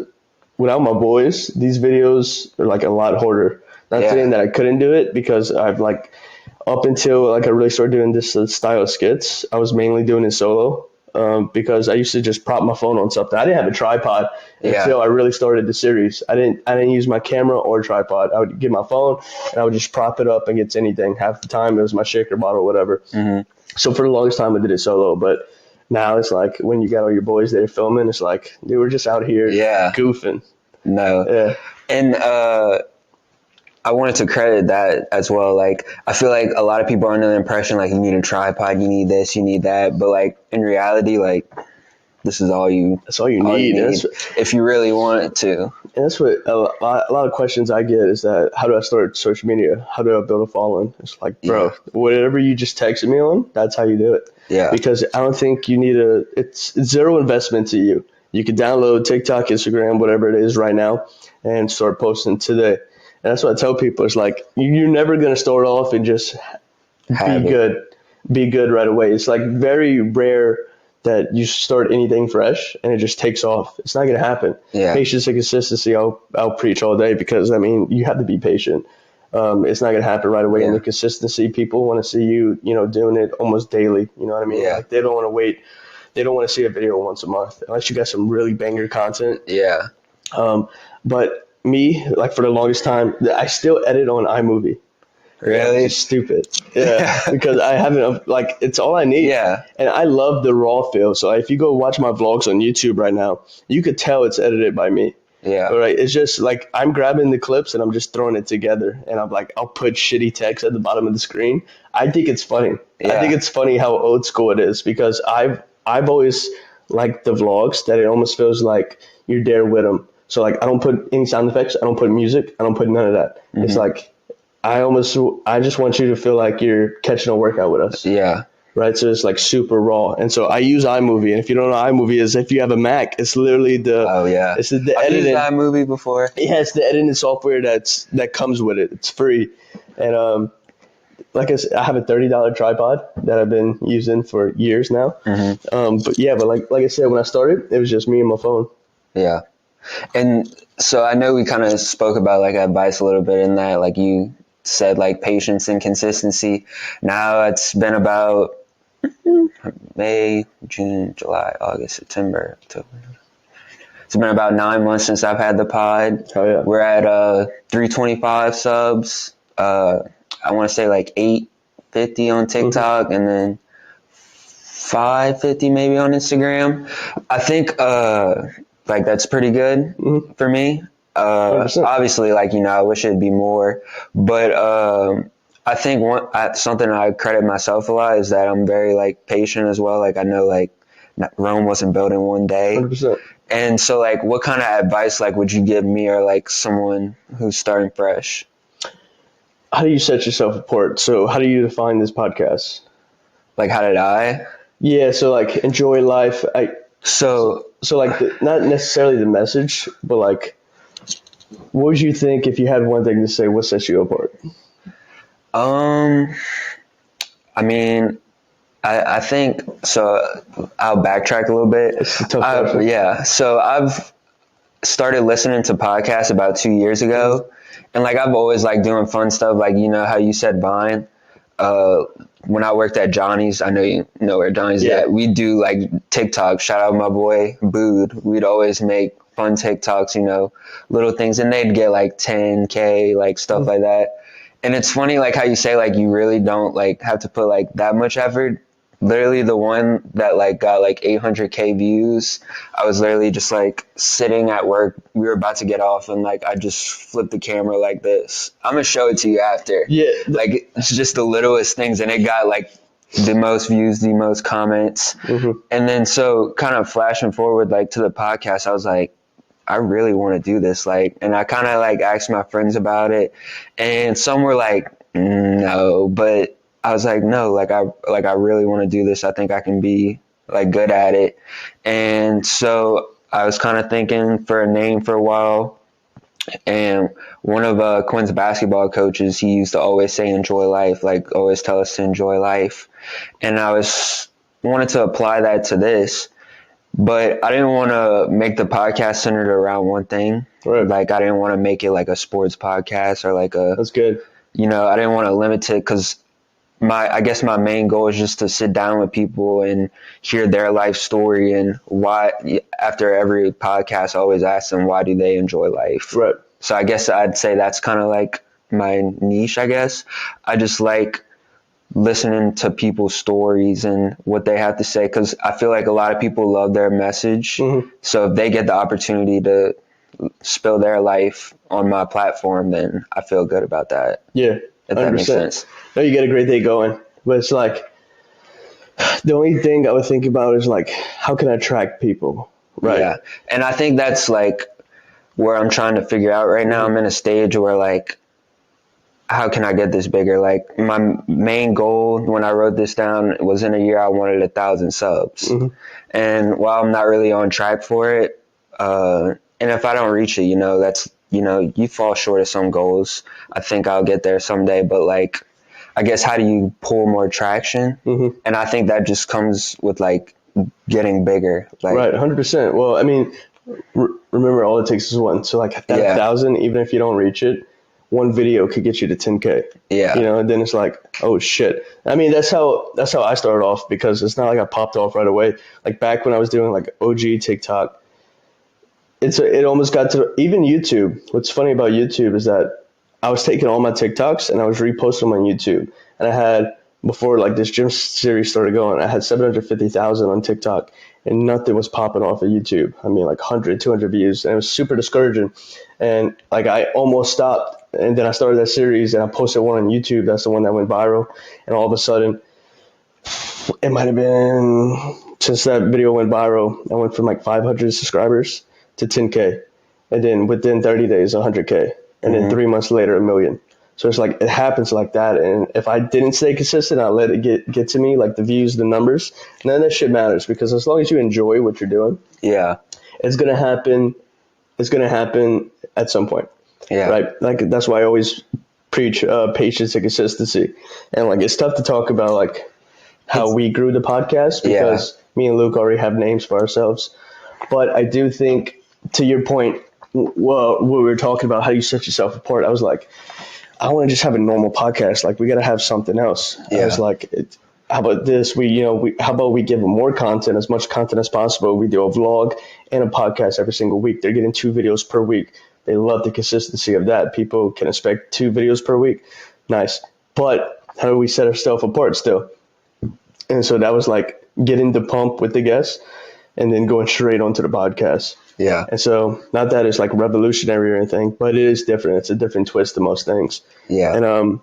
without my boys, these videos are like a lot harder. Not saying that I couldn't do it, because I've like, up until like I really started doing this style of skits, I was mainly doing it solo. Because I used to just prop my phone on something. I didn't have a tripod until I really started the series. I didn't use my camera or tripod. I would get my phone and I would just prop it up against anything. Half the time it was my shaker bottle, whatever. So for the longest time I did it solo, but now it's like when you got all your boys there filming, it's like they were just out here goofing. No. Yeah. And I wanted to credit that as well. Like, I feel like a lot of people are under the impression like you need a tripod, you need this, you need that, but like in reality, like this is all you. That's all you need. If you really want it to. And that's what a lot of questions I get is that, how do I start social media? How do I build a following? It's like, bro, whatever you just texted me on, that's how you do it. Yeah. Because I don't think you need it's zero investment to you. You could download TikTok, Instagram, whatever it is right now, and start posting today. And that's what I tell people. It's like, you're never going to start off and just be good right away. It's like very rare that you start anything fresh and it just takes off. It's not going to happen. Yeah. Patience and consistency, I'll preach all day, because, I mean, you have to be patient. It's not going to happen right away. And the consistency, people want to see you, doing it almost daily. You know what I mean? Yeah. Like, they don't want to wait. They don't want to see a video once a month unless you got some really banger content. Yeah. But me, like, for the longest time, I still edit on iMovie. Really? It's stupid. Yeah. Because I haven't, like, it's all I need. Yeah. And I love the raw feel. So if you go watch my vlogs on YouTube right now, you could tell it's edited by me. Yeah. All right. It's just like I'm grabbing the clips and I'm just throwing it together. And I'm like, I'll put shitty text at the bottom of the screen. I think it's funny. Yeah. I think it's funny how old school it is, because I've always liked the vlogs that it almost feels like you're there with them. So like, I don't put any sound effects. I don't put music. I don't put none of that. It's like, I just want you to feel like you're catching a workout with us. Yeah. Right. So it's like super raw. And so I use iMovie. And if you don't know iMovie is, if you have a Mac, it's literally it's the I've editing. used iMovie before. Yeah, it's the editing software that comes with it. It's free. And like I said, I have a $30 tripod that I've been using for years now. But like I said, when I started, it was just me and my phone. Yeah. And so I know we kind of spoke about like advice a little bit in that, like you said, like patience and consistency. Now it's been about May, June, July, August, September, October. It's been about 9 months since I've had the pod. Oh, yeah. We're at 325 subs. I want to say like 850 on TikTok and then 550 maybe on Instagram. I think like that's pretty good for me. Obviously, like, I wish it'd be more, but I think something I credit myself a lot is that I'm very like patient as well. Like, I know like Rome wasn't built in one day. 100%. And so like, what kind of advice like would you give me or like someone who's starting fresh? How do you set yourself apart? So how do you define this podcast? Like, how did I? Yeah. So like, enjoy life. So like, not necessarily the message, but like, what would you think if you had one thing to say? What sets you apart? I mean, I think so. I'll backtrack a little bit. It's a tough question. Yeah. So I've started listening to podcasts about 2 years ago, and like I've always liked doing fun stuff. Like, how you said Vine. When I worked at Johnny's, I know you know where Johnny's is at. We do like TikTok. Shout out my boy Bood. We'd always make fun TikToks, little things, and they'd get like 10K, like stuff like that. And it's funny, like how you say, like you really don't like have to put like that much effort. Literally, the one that like got like 800K views, I was literally just like sitting at work. We were about to get off, and like I just flipped the camera like this. I'm gonna show it to you after. Yeah, like it's just the littlest things, and it got like the most views, the most comments, and then so kind of flashing forward like to the podcast, I was like, I really want to do this, like, and I kind of like asked my friends about it, and some were like, no, but I was like, no, like I really want to do this. I think I can be like good at it. And so I was kind of thinking for a name for a while. And one of Quinn's basketball coaches, he used to always say enjoy life, like always tell us to enjoy life. And wanted to apply that to this, but I didn't want to make the podcast centered around one thing. Right. Like I didn't want to make it like a sports podcast or like That's good. I didn't want to limit it because I guess my main goal is just to sit down with people and hear their life story and why, after every podcast, I always ask them, why do they enjoy life? Right. So I guess I'd say that's kind of like my niche, I guess. I just like listening to people's stories and what they have to say, because I feel like a lot of people love their message. Mm-hmm. So if they get the opportunity to spill their life on my platform, then I feel good about that. Yeah. If that makes sense. No, you get a great day going, but it's like the only thing I would think about is like, how can I attract people? Right. Yeah. And I think that's like where I'm trying to figure out right now. I'm in a stage where like, how can I get this bigger? Like my main goal when I wrote this down was in a year I wanted 1,000 subs. Mm-hmm. And while I'm not really on track for it, and if I don't reach it, that's, you fall short of some goals. I think I'll get there someday, but like, I guess how do you pull more traction? Mm-hmm. And I think that just comes with like getting bigger. Like, right. 100%. Well, I mean, remember all it takes is one. So like that 1,000, even if you don't reach it, one video could get you to 10K. Yeah. And then it's like, oh shit. I mean, that's how I started off, because it's not like I popped off right away. Like back when I was doing like OG TikTok, it almost got to even YouTube. What's funny about YouTube is that I was taking all my TikToks and I was reposting them on YouTube. And I had, before like this gym series started going, I had 750,000 on TikTok and nothing was popping off of YouTube. I mean, like 100, 200 views. And it was super discouraging. And like I almost stopped. And then I started that series and I posted one on YouTube. That's the one that went viral. And all of a sudden, it might have been, since that video went viral, I went from like 500 subscribers to 10K. And then within 30 days, 100K. And then 3 months later, 1 million. So it's like, it happens like that. And if I didn't stay consistent, I let it get to me, like the views, the numbers, none of that shit matters, because as long as you enjoy what you're doing, it's going to happen. It's going to happen at some point. Yeah. Right. Like that's why I always preach patience and consistency. And like, it's tough to talk about like how we grew the podcast, because me and Luke already have names for ourselves. But I do think, to your point, well, we were talking about how you set yourself apart. I was like, I want to just have a normal podcast. Like, we got to have something else. I was like, how about this? How about we give them more content, as much content as possible? We do a vlog and a podcast every single week. They're getting 2 videos per week. They love the consistency of that. People can expect 2 videos per week. Nice. But how do we set ourselves apart still? And so that was like getting the pump with the guests and then going straight onto the podcast. Yeah. And so, not that it's like revolutionary or anything, but it is different. It's a different twist to most things. Yeah. And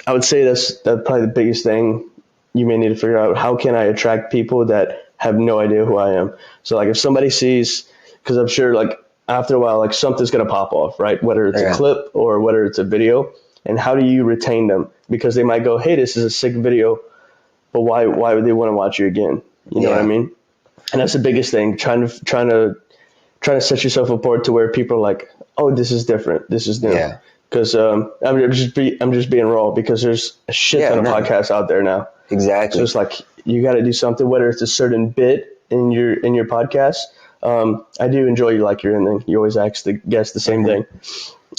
I would say that's probably the biggest thing you may need to figure out. How can I attract people that have no idea who I am? So like if somebody sees, because I'm sure like after a while, like something's going to pop off, right? Whether it's a clip or whether it's a video. And how do you retain them? Because they might go, hey, this is a sick video, but why would they want to watch you again? You know what I mean? And that's the biggest thing, trying to set yourself apart to where people are like, oh, this is different. This is new. Yeah. Because I'm just being raw, because there's a shit ton of podcasts out there now. Exactly. So it's like, you got to do something, whether it's a certain bit in your podcast. I do enjoy you like you're in there. You always ask the guests the same thing.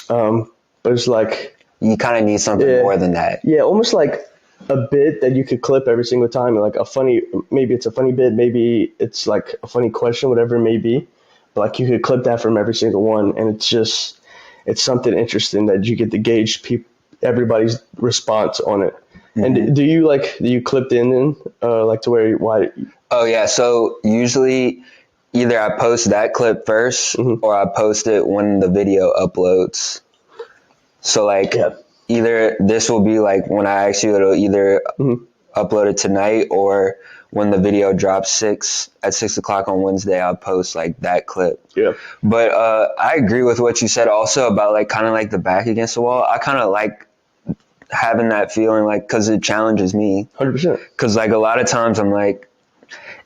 But it's like, you kind of need something more than that. Yeah, almost like a bit that you could clip every single time. Like maybe it's a funny bit, maybe it's like a funny question, whatever it may be. But like you could clip that from every single one, and it's something interesting that you get to gauge everybody's response on it. And do you clip the ending like to where why? Oh yeah, so usually either I post that clip first or I post it when the video uploads. So like either this will be like when I ask you, it'll either upload it tonight, or when the video drops at 6 o'clock on Wednesday, I'll post like that clip. Yeah. But I agree with what you said also about like kind of like the back against the wall. I kind of like having that feeling, like, because it challenges me. 100%. Because like a lot of times I'm like,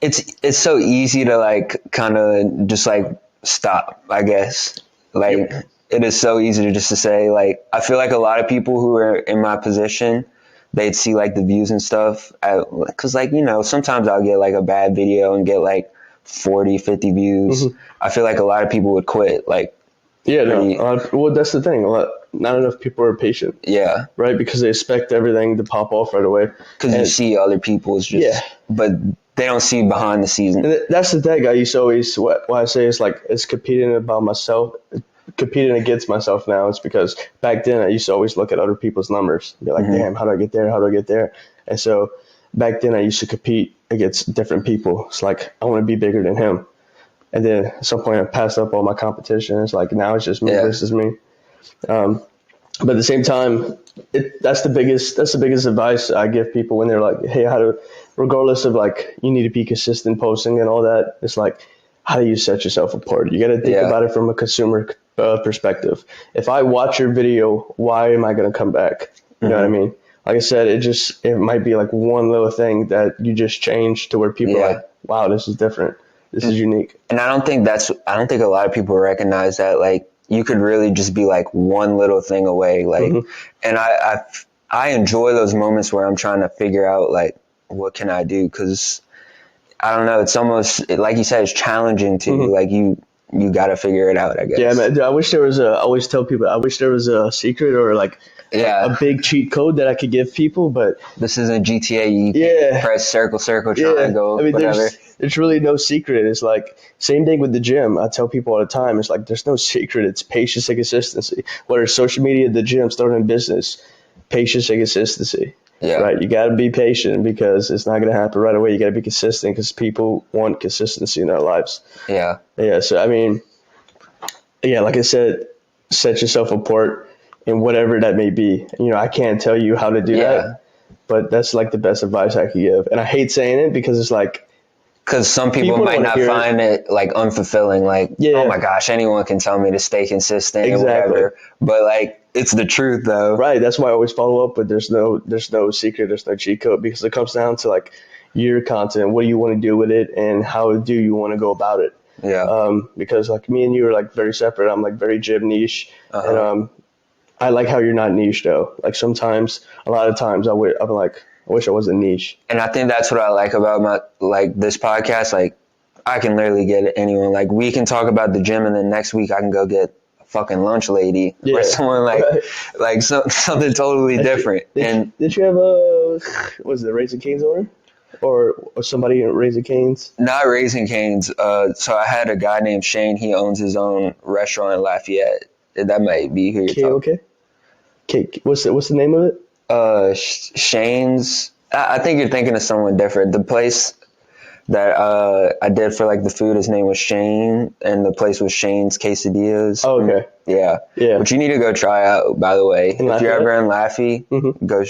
it's so easy to like kind of just like stop, I guess. Like it is so easy to just to say, like, I feel like a lot of people who are in my position, they'd see like the views and stuff, because like, you know, sometimes I'll get like a bad video and get like 40, 50 views. I feel like a lot of people would quit, like, Yeah, pretty, no. Well, that's the thing. Not enough people are patient, yeah, right? Because they expect everything to pop off right away. because you see other people's just, Yeah. but they don't see behind the scenes. And that's the thing. I used to always, what I say is like, it's competing about myself, competing against myself now. It's because back then I used to always look at other people's numbers. Be like, damn, how do I get there? How do I get there? And so back then I used to compete against different people. It's like, I want to be bigger than him. And then at some point I passed up all my competition. It's like, now it's just me versus me. But at the same time, that's the biggest advice I give people when they're like, hey, regardless of like, you need to be consistent posting and all that. It's like, how do you set yourself apart? You got to think about it from a consumer perspective. If I watch your video, why am I going to come back? You know what I mean? Like I said, it might be like one little thing that you just change to where people are like, wow, this is different. This is unique. And I don't think a lot of people recognize that, like, you could really just be like one little thing away. Like, and I enjoy those moments where I'm trying to figure out like, what can I do? 'Cause I don't know. It's almost like you said, it's challenging to you. Like you got to figure it out, I guess. Yeah, man. I wish there was I always tell people, I wish there was a secret or like a big cheat code that I could give people, but this isn't GTA. You press circle, triangle, whatever. There's really no secret. It's like same thing with the gym. I tell people all the time, it's like there's no secret. It's patience and consistency. Whether it's social media, the gym, starting a business, patience and consistency. Yeah. Right. You got to be patient because it's not going to happen right away. You got to be consistent because people want consistency in their lives. Yeah. Yeah. So, I mean, yeah, like I said, set yourself apart in whatever that may be. You know, I can't tell you how to do that, but that's like the best advice I could give. And I hate saying it because it's like, because some people might not find it like unfulfilling. Like, oh my gosh, anyone can tell me to stay consistent and whatever. But like, it's the truth though. Right. That's why I always follow up. But there's no secret. There's no cheat code because it comes down to like your content. What do you want to do with it, and how do you want to go about it? Yeah. Because like me and you are like very separate. I'm like very gym niche, and I like how you're not niche though. Like sometimes, a lot of times, I'm like, I wish I wasn't niche. And I think that's what I like about this podcast. Like, I can literally get anyone. Like, we can talk about the gym, and then next week I can go get a fucking lunch lady or someone like something totally different. Did you have was it Raising Cane's owner? Or somebody in Raising Cane's? Not Raising Cane's. So I had a guy named Shane. He owns his own restaurant in Lafayette. That might be who you're talking. Okay. What's the name of it? Shane's. I think you're thinking of someone different. The place that I did for like the food, his name was Shane, and the place was Shane's Quesadillas. Oh, okay. Yeah. But you need to go try out, by the way. If you're ever in Laffy, go.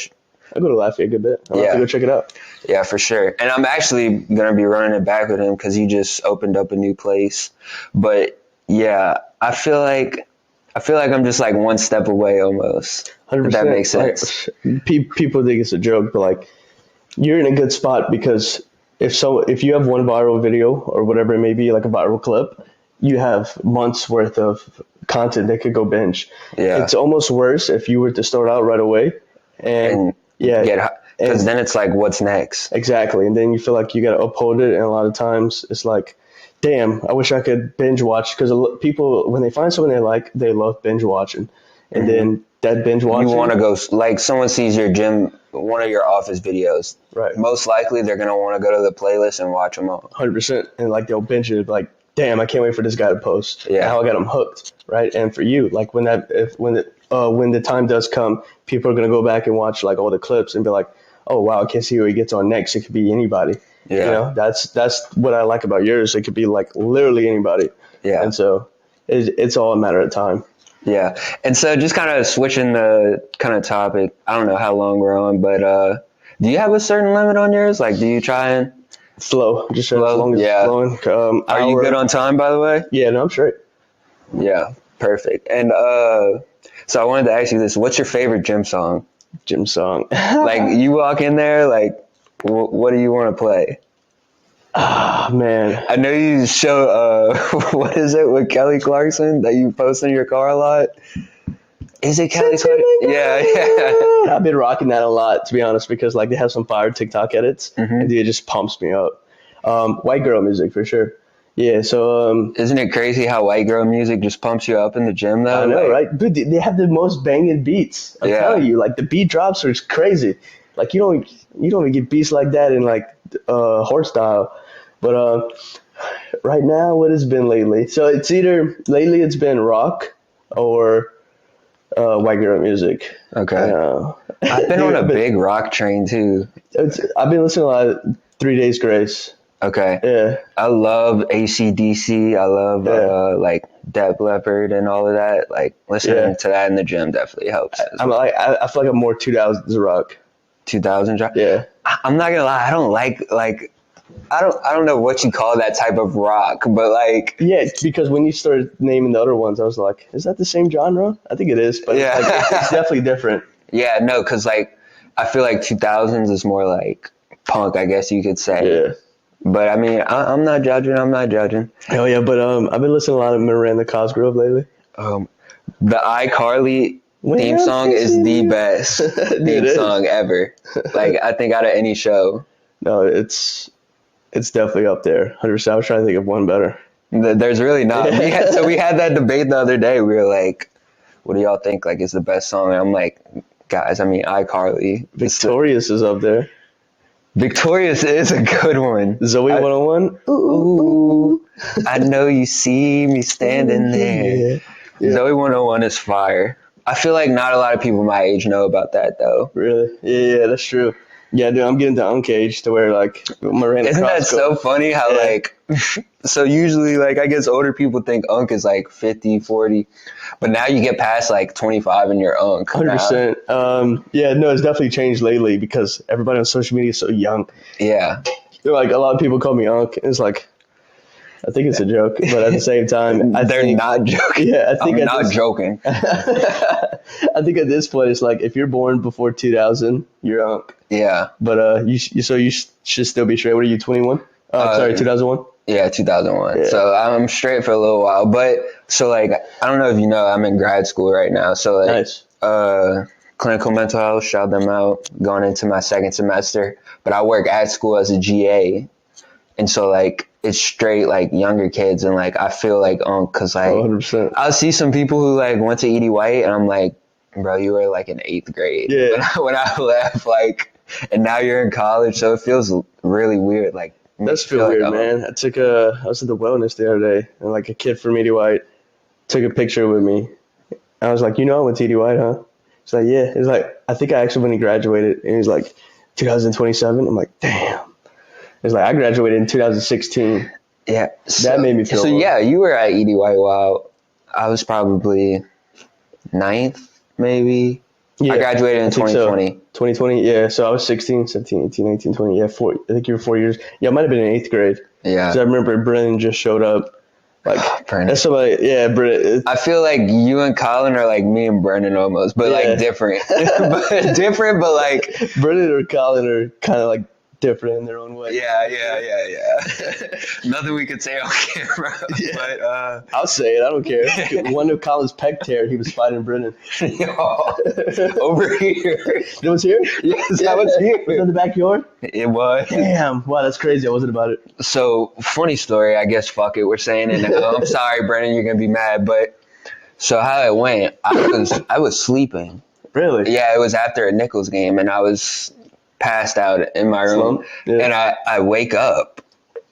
I go to Laffy a good bit. I'll have to go check it out. Yeah, for sure. And I'm actually going to be running it back with him because he just opened up a new place. But yeah, I feel like I'm just like one step away almost. 100%. If that makes sense. Like, people think it's a joke, but like you're in a good spot because if you have one viral video or whatever it may be, like a viral clip, you have months worth of content that could go binge. Yeah. It's almost worse if you were to start out right away and because then it's like, what's next? Exactly. And then you feel like you got to uphold it. And a lot of times it's like, damn, I wish I could binge watch, because people, when they find something they like, they love binge watching. And then that binge watching. You want to go, like someone sees your gym, one of your office videos. Right. Most likely they're going to want to go to the playlist and watch them all. 100%. And like they'll binge it like, damn, I can't wait for this guy to post. Yeah. How I got him hooked. Right. And for you, like when the time does come, people are going to go back and watch like all the clips and be like, oh, wow, I can't see who he gets on next. It could be anybody. Yeah. You know, that's what I like about yours. It could be like literally anybody. Yeah. And so it's all a matter of time. Yeah. And so just kind of switching the kind of topic, I don't know how long we're on, but do you have a certain limit on yours? Like, do you try and flow? Just as long as it's flowing. Are you good on time, by the way? Yeah, no, I'm straight. Yeah, perfect. And so I wanted to ask you this. What's your favorite gym song? Gym song. Like, you walk in there, like, what do you want to play? Ah, man. I know you show, what is it with Kelly Clarkson that you post in your car a lot? Is it Kelly Clarkson? Yeah. I've been rocking that a lot, to be honest, because like they have some fire TikTok edits, Mm-hmm. and dude, it just pumps me up. White girl music for sure. Yeah, so Isn't it crazy how white girl music just pumps you up in the gym though? I know, Like, right? Dude, they have the most banging beats. I'm yeah. telling you, like the beat drops are crazy. Like you don't even get beats like that in like horse style. But right now, what has been lately? So it's either lately it's been rock or white girl music. Okay. I've been on a big rock train too. I've been listening to a lot of 3 Days Grace. Okay. Yeah, I love AC/DC. I love yeah, like Def Leppard and all of that. Like listening yeah. to that in the gym definitely helps. I'm like I feel like I'm more 2000s rock. 2000 drop. Yeah, I'm not gonna lie. I don't like. I don't know what you call that type of rock, but like yeah. Because when you started naming the other ones, I was like, is that the same genre? I think it is, but yeah, it's definitely different. yeah. No, because like I feel like 2000s is more like punk, I guess you could say. Yeah. But I mean, I'm not judging. I'm not judging. Oh yeah, but I've been listening to a lot of Miranda Cosgrove lately. The iCarly theme song is the best theme song ever. Like I think out of any show. No, it's definitely up there. 100%. I was trying to think of one better. There's really not. So we had that debate the other day. We were like, "What do y'all think? Like, is the best song?" And I'm like, "Guys, I mean, iCarly. Victorious is up there. Victorious is a good one. Zoe 101. Ooh, I know you see me standing there. Yeah. Zoe 101 is fire. I feel like not a lot of people my age know about that though. Really? Yeah, that's true. Yeah, dude, I'm getting to Uncaged to where like Miranda Isn't that Cosgrove. so funny how like, so usually like I guess older people think Unk is like 50, 40, but now you get past like 25 and you're Unk. 100%. Yeah, no, it's definitely changed lately because everybody on social media is so young. Yeah. Like a lot of people call me Unk. And it's like, I think it's a joke, but at the same time, They're not joking. Yeah, I think I'm not joking. I think at this point, it's like if you're born before 2000, you're Unk. Yeah. But you should still be straight. What are you, 21? Sorry, 2001. Yeah, 2001. Yeah. So I'm straight for a little while. But so like, I don't know if you know, I'm in grad school right now. So like, Nice. Clinical mental health, shout them out, going into my second semester. But I work at school as a GA. And so like, it's straight like younger kids. And like, I feel like, cause like, 100%. I'll see some people who like went to Edie White and I'm like, bro, you were like in 8th grade. Yeah. When I left, like, and now you're in college. So it feels really weird. Like, That's feel weird, man. I was at the wellness the other day, and like a kid from Edie White took a picture with me. I was like, I went to Edie White, huh? He's like, yeah. He's like, I think I actually when he graduated, and he's like, 2027. I'm like, damn. He's like, I graduated in 2016. Yeah, That made me feel. So yeah, you were at Edie White while I was probably 9th, maybe. Yeah, I graduated in 2020. So. 2020, yeah. So I was 16, 17, 18, 19, 20. Yeah, I think you were 4 years. Yeah, I might have been in 8th grade. Yeah. Because I remember Brennan just showed up. Like, Brennan. That's somebody, yeah, Brennan. I feel like you and Colin are like me and Brennan almost, but like different. but like. Brennan or Colin are kind of like different in their own way. Yeah. Nothing we could say on camera. Yeah. But I'll say it. I don't care. One of Colin's pec tear, he was fighting Brennan. Over here. It was here? Yes, I was here. Was that the backyard? It was. Damn. Wow, that's crazy. I wasn't about it. So, funny story. I guess, fuck it. We're saying it now. I'm sorry, Brennan. You're going to be mad. But, so how it went, I was sleeping. Really? Yeah, it was after a Nichols game, and I was passed out in my room. Yeah. And I wake up,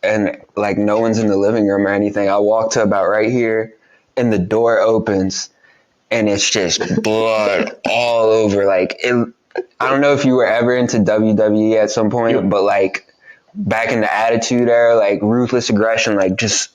and, like, no one's in the living room or anything. I walk to about right here, and the door opens, and it's just blood all over. Like, I don't know if you were ever into WWE at some point, but, like, back in the Attitude Era, like, ruthless aggression, like, just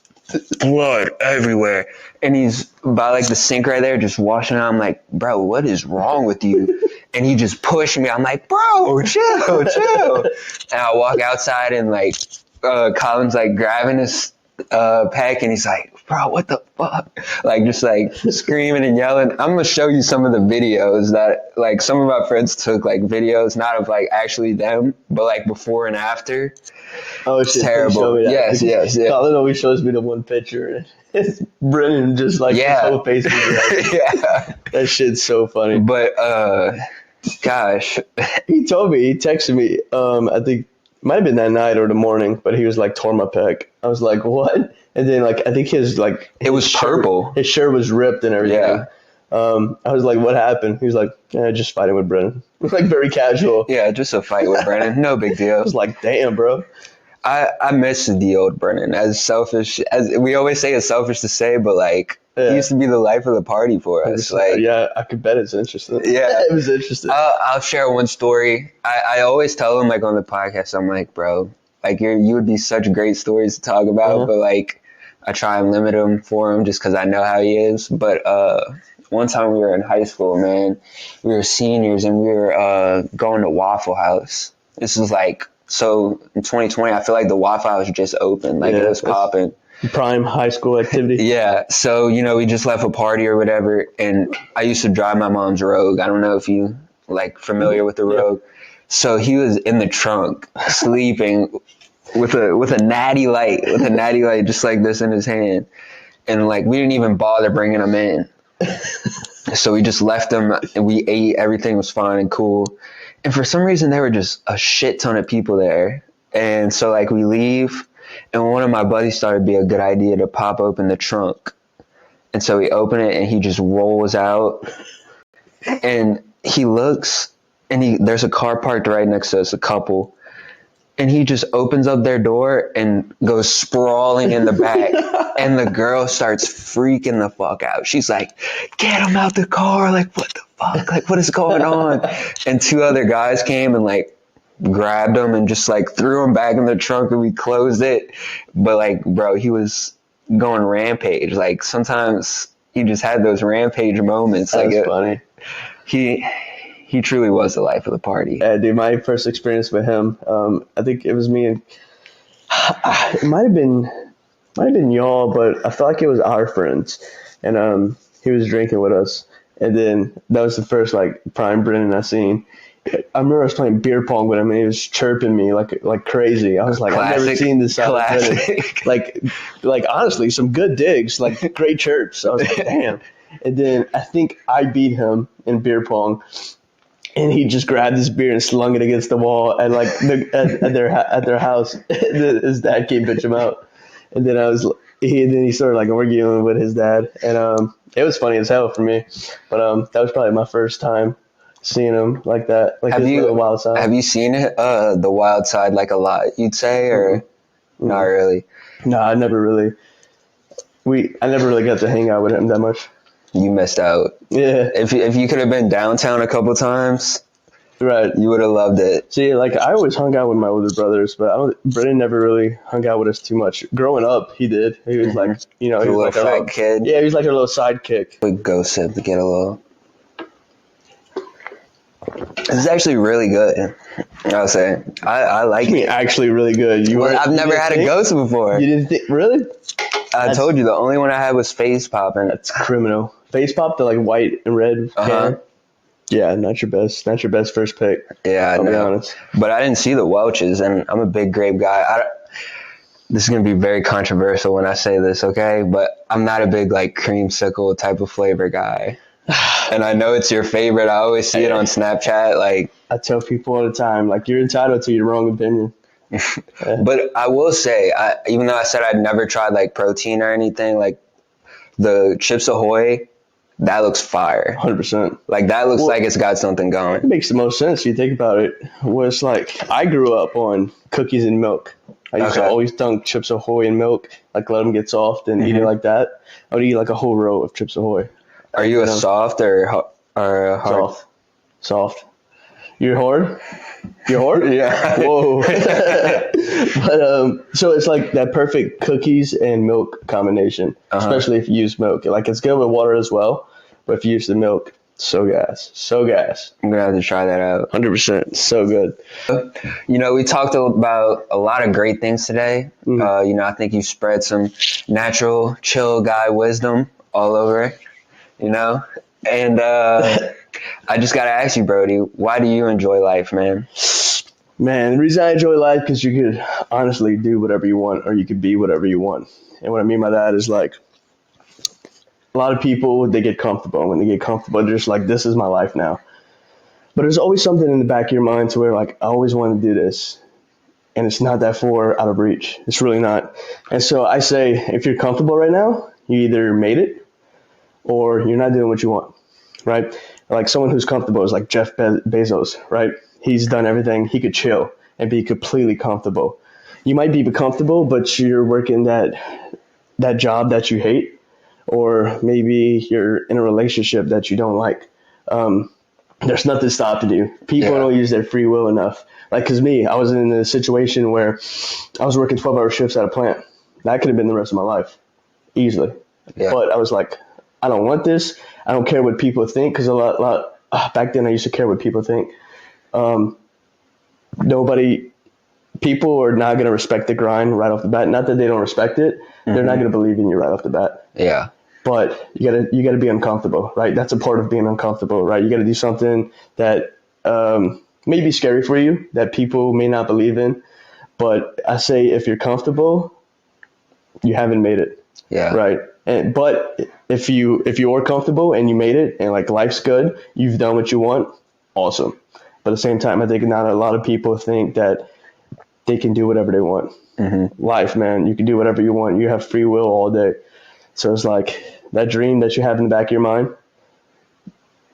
blood everywhere. And he's by, like, the sink right there, just washing it. I'm like, bro, what is wrong with you? And he just pushed me. I'm like, bro, chill. And I walk outside, and, like, Colin's, like, grabbing his pack, and he's like, bro, what the fuck? Like, just like screaming and yelling. I'm gonna show you some of the videos that like some of my friends took, like videos, not of like actually them, but like before and after. Oh It's shit! terrible. Show me that. Yes. Colin always shows me the one picture. It's Brennan just like his whole face is red. Yeah. That shit's so funny. But gosh, He told me, he texted me, I think it might have been that night or the morning, but he was like, tore my pec. I was like, what? And then like, I think his it was purple. His shirt was ripped and everything. Yeah. I was like, what happened? He was like, just fighting with Brennan. Like very casual. Yeah, just a fight with Brennan. No big deal. I was like, damn, bro. I miss the old Brennan. As selfish as we always say, it's selfish to say, but like he used to be the life of the party for us. Like, yeah, I could bet it's interesting. Yeah, it was interesting. I'll share one story. I always tell him like on the podcast, I'm like, bro, like you would be such great stories to talk about, but like I try and limit them for him just because I know how he is. But one time we were in high school, man, we were seniors and we were going to Waffle House. This was like. So in 2020, I feel like the Waffle House just opened, like it was popping. Prime high school activity. Yeah. So, we just left a party or whatever, and I used to drive my mom's Rogue. I don't know if you like familiar with the Rogue. So he was in the trunk sleeping with a natty light, just like this in his hand. And like, we didn't even bother bringing him in. So we just left him and we ate, everything was fine and cool. And for some reason, there were just a shit ton of people there. And so, like, we leave, and one of my buddies thought it'd be a good idea to pop open the trunk. And so we open it, and he just rolls out. And he looks, and there's a car parked right next to us, a couple. And he just opens up their door and goes sprawling in the back. And the girl starts freaking the fuck out. She's like, get him out the car. Like, what the fuck? Like, what is going on? And two other guys came and like grabbed him and just like threw him back in the trunk and we closed it. But like, bro, he was going rampage. Like sometimes he just had those rampage moments. That's like funny. He truly was the life of the party. Yeah, dude, my first experience with him, I think it was me and it might have been y'all, but I felt like it was our friends, and he was drinking with us, and then that was the first like prime Brennan I seen. I remember I was playing beer pong with him, and he was chirping me like crazy. I was like, I've never seen this side of Brennan. Like honestly, some good digs, like great chirps. I was like, damn. And then I think I beat him in beer pong. And he just grabbed his beer and slung it against the wall, and like at their house, his dad came bitch him out, and then he started like arguing with his dad, and it was funny as hell for me, but that was probably my first time seeing him like that. Like have you wild side. Have you seen it, the wild side like a lot? You'd say, or not really? No, I never really got to hang out with him that much. You missed out. Yeah. If you could have been downtown a couple times, right, you would have loved it. See, like I always hung out with my older brothers, but Brennan never really hung out with us too much. Growing up, he did. He was like, he was like a little fat kid. Yeah, he was like a little sidekick. Would go sip to get a little. This is actually really good. I'll say I like it. Actually, really good. I've never had a ghost before. You didn't think really? I told you the only one I had was face popping. That's criminal. Face pop, the like white and red can. Yeah, not your best first pick. Yeah, I'll be honest. But I didn't see the Welch's, and I'm a big grape guy. This is gonna be very controversial when I say this, okay? But I'm not a big like creamsicle type of flavor guy. And I know it's your favorite. I always see it on Snapchat. Like I tell people all the time, like you're entitled to your wrong opinion. But I will say, even though I said I'd never tried like protein or anything, like the Chips Ahoy, that looks fire. 100%. Like that looks like it's got something going. It makes the most sense if you think about it. Well, it's like I grew up on cookies and milk. I used to always dunk Chips Ahoy in milk, like let them get soft and eat it like that. I would eat like a whole row of Chips Ahoy. Are you a soft or a hard? Soft. You're hard? You're hard? Yeah. Whoa. But so it's like that perfect cookies and milk combination, especially if you use milk. Like it's good with water as well, but if you use the milk, So gas. So gas. I'm gonna have to try that out. 100%. So good. You know, we talked about a lot of great things today. Mhm. You know, I think you spread some natural, chill guy wisdom all over, you know? And I just got to ask you, Brodie, why do you enjoy life, man? Man, the reason I enjoy life because you could honestly do whatever you want or you could be whatever you want. And what I mean by that is like a lot of people, they get comfortable. When they get comfortable, they're just like, this is my life now. But there's always something in the back of your mind to where like, I always want to do this. And it's not that far out of reach. It's really not. And so I say, if you're comfortable right now, you either made it or you're not doing what you want, right? Like someone who's comfortable is like Jeff Bezos, right? He's done everything. He could chill and be completely comfortable. You might be comfortable, but you're working that job that you hate, or maybe you're in a relationship that you don't like. There's nothing stopping you. People don't use their free will enough. Like, cause me, I was in a situation where I was working 12-hour shifts at a plant. That could have been the rest of my life, easily. Yeah. But I was like, I don't want this. I don't care what people think. Cause back then I used to care what people think. People are not going to respect the grind right off the bat. Not that they don't respect it. Mm-hmm. They're not going to believe in you right off the bat. Yeah. But you gotta be uncomfortable, right? That's a part of being uncomfortable, right? You gotta do something that may be scary for you, that people may not believe in. But I say if you're comfortable, you haven't made it. Yeah. Right. But if you are comfortable and you made it and like life's good, you've done what you want, awesome. But at the same time, I think not a lot of people think that they can do whatever they want. Mm-hmm. Life, man, you can do whatever you want. You have free will all day. So it's like that dream that you have in the back of your mind,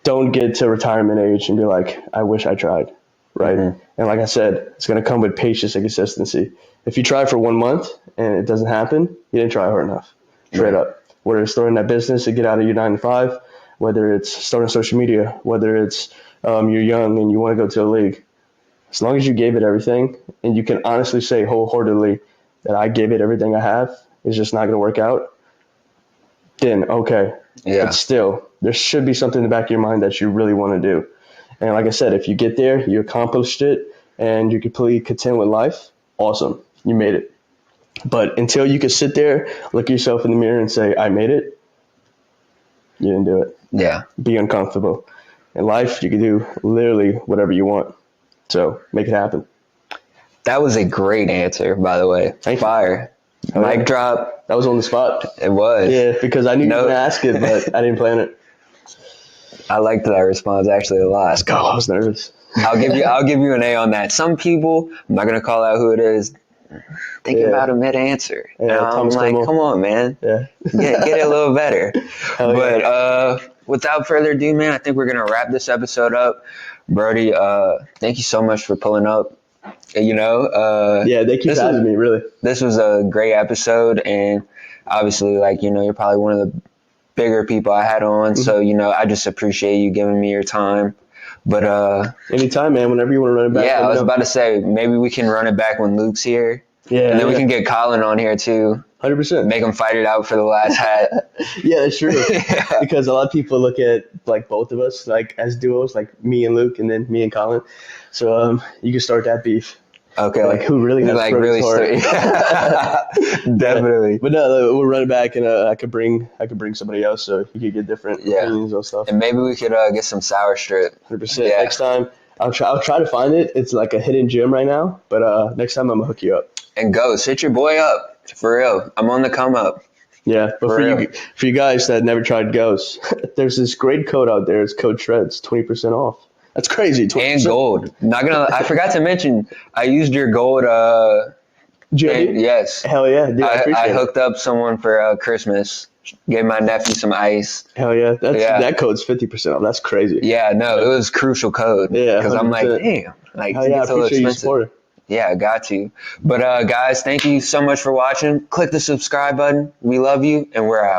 don't get to retirement age and be like, I wish I tried, right? Mm-hmm. And like I said, it's going to come with patience and consistency. If you try for 1 month and it doesn't happen, you didn't try hard enough, straight up. Whether it's starting that business to get out of your 9 to 5, whether it's starting social media, whether it's you're young and you want to go to a league, as long as you gave it everything and you can honestly say wholeheartedly that I gave it everything I have, it's just not going to work out, then okay. Yeah. But still, there should be something in the back of your mind that you really want to do. And like I said, if you get there, you accomplished it, and you're completely content with life, awesome. You made it. But until you can sit there, look yourself in the mirror and say, I made it, you didn't do it. Yeah. Be uncomfortable. In life, you can do literally whatever you want. So make it happen. That was a great answer, by the way. Thank Fire. You. Mic drop. That was on the spot. It was. Yeah, because I knew you were going to ask it, but I didn't plan it. I liked that response actually a lot. Let's go. I was nervous. I'll give you an A on that. Some people, I'm not gonna call out who it is, thinking about a mid answer. Yeah, I'm like, come on, man. Yeah. Get it a little better. But without further ado, man, I think we're gonna wrap this episode up. Brodie, thank you so much for pulling up. You know, thank you for having me. Really, this was a great episode, and obviously, like, you know, you're probably one of the bigger people I had on. Mm-hmm. So, you know, I just appreciate you giving me your time. But anytime, man, whenever you want to run it back. Yeah, I was about to say, maybe we can run it back when Luke's here. Yeah. And then we can get Colin on here too. 100%. Make him fight it out for the last hat. Yeah, that's true. Yeah. Because a lot of people look at like both of us like as duos, like me and Luke, and then me and Colin. So you can start that beef. Okay. Like who really has like really Definitely. But no, we'll run it back, and I could bring somebody else, so you could get different opinions on stuff. And maybe we could get some sour strip. 100%. Yeah. Next time, I'll try to find it. It's like a hidden gem right now, but next time I'm gonna hook you up. And Ghost, hit your boy up for real. I'm on the come up. Yeah, but for you guys that never tried Ghost, there's this great code out there. It's code Shredz, 20% off. That's crazy. 20%. And gold. I forgot to mention, I used your gold. Yes. Hell yeah, dude. I hooked up someone for Christmas. Gave my nephew some ice. Hell yeah. That code's 50% off. That's crazy. Yeah, no, it was crucial code. Yeah, because I'm like, damn, like hell yeah, it's a little expensive. Yeah, I got to. But guys, thank you so much for watching. Click the subscribe button. We love you, and we're out.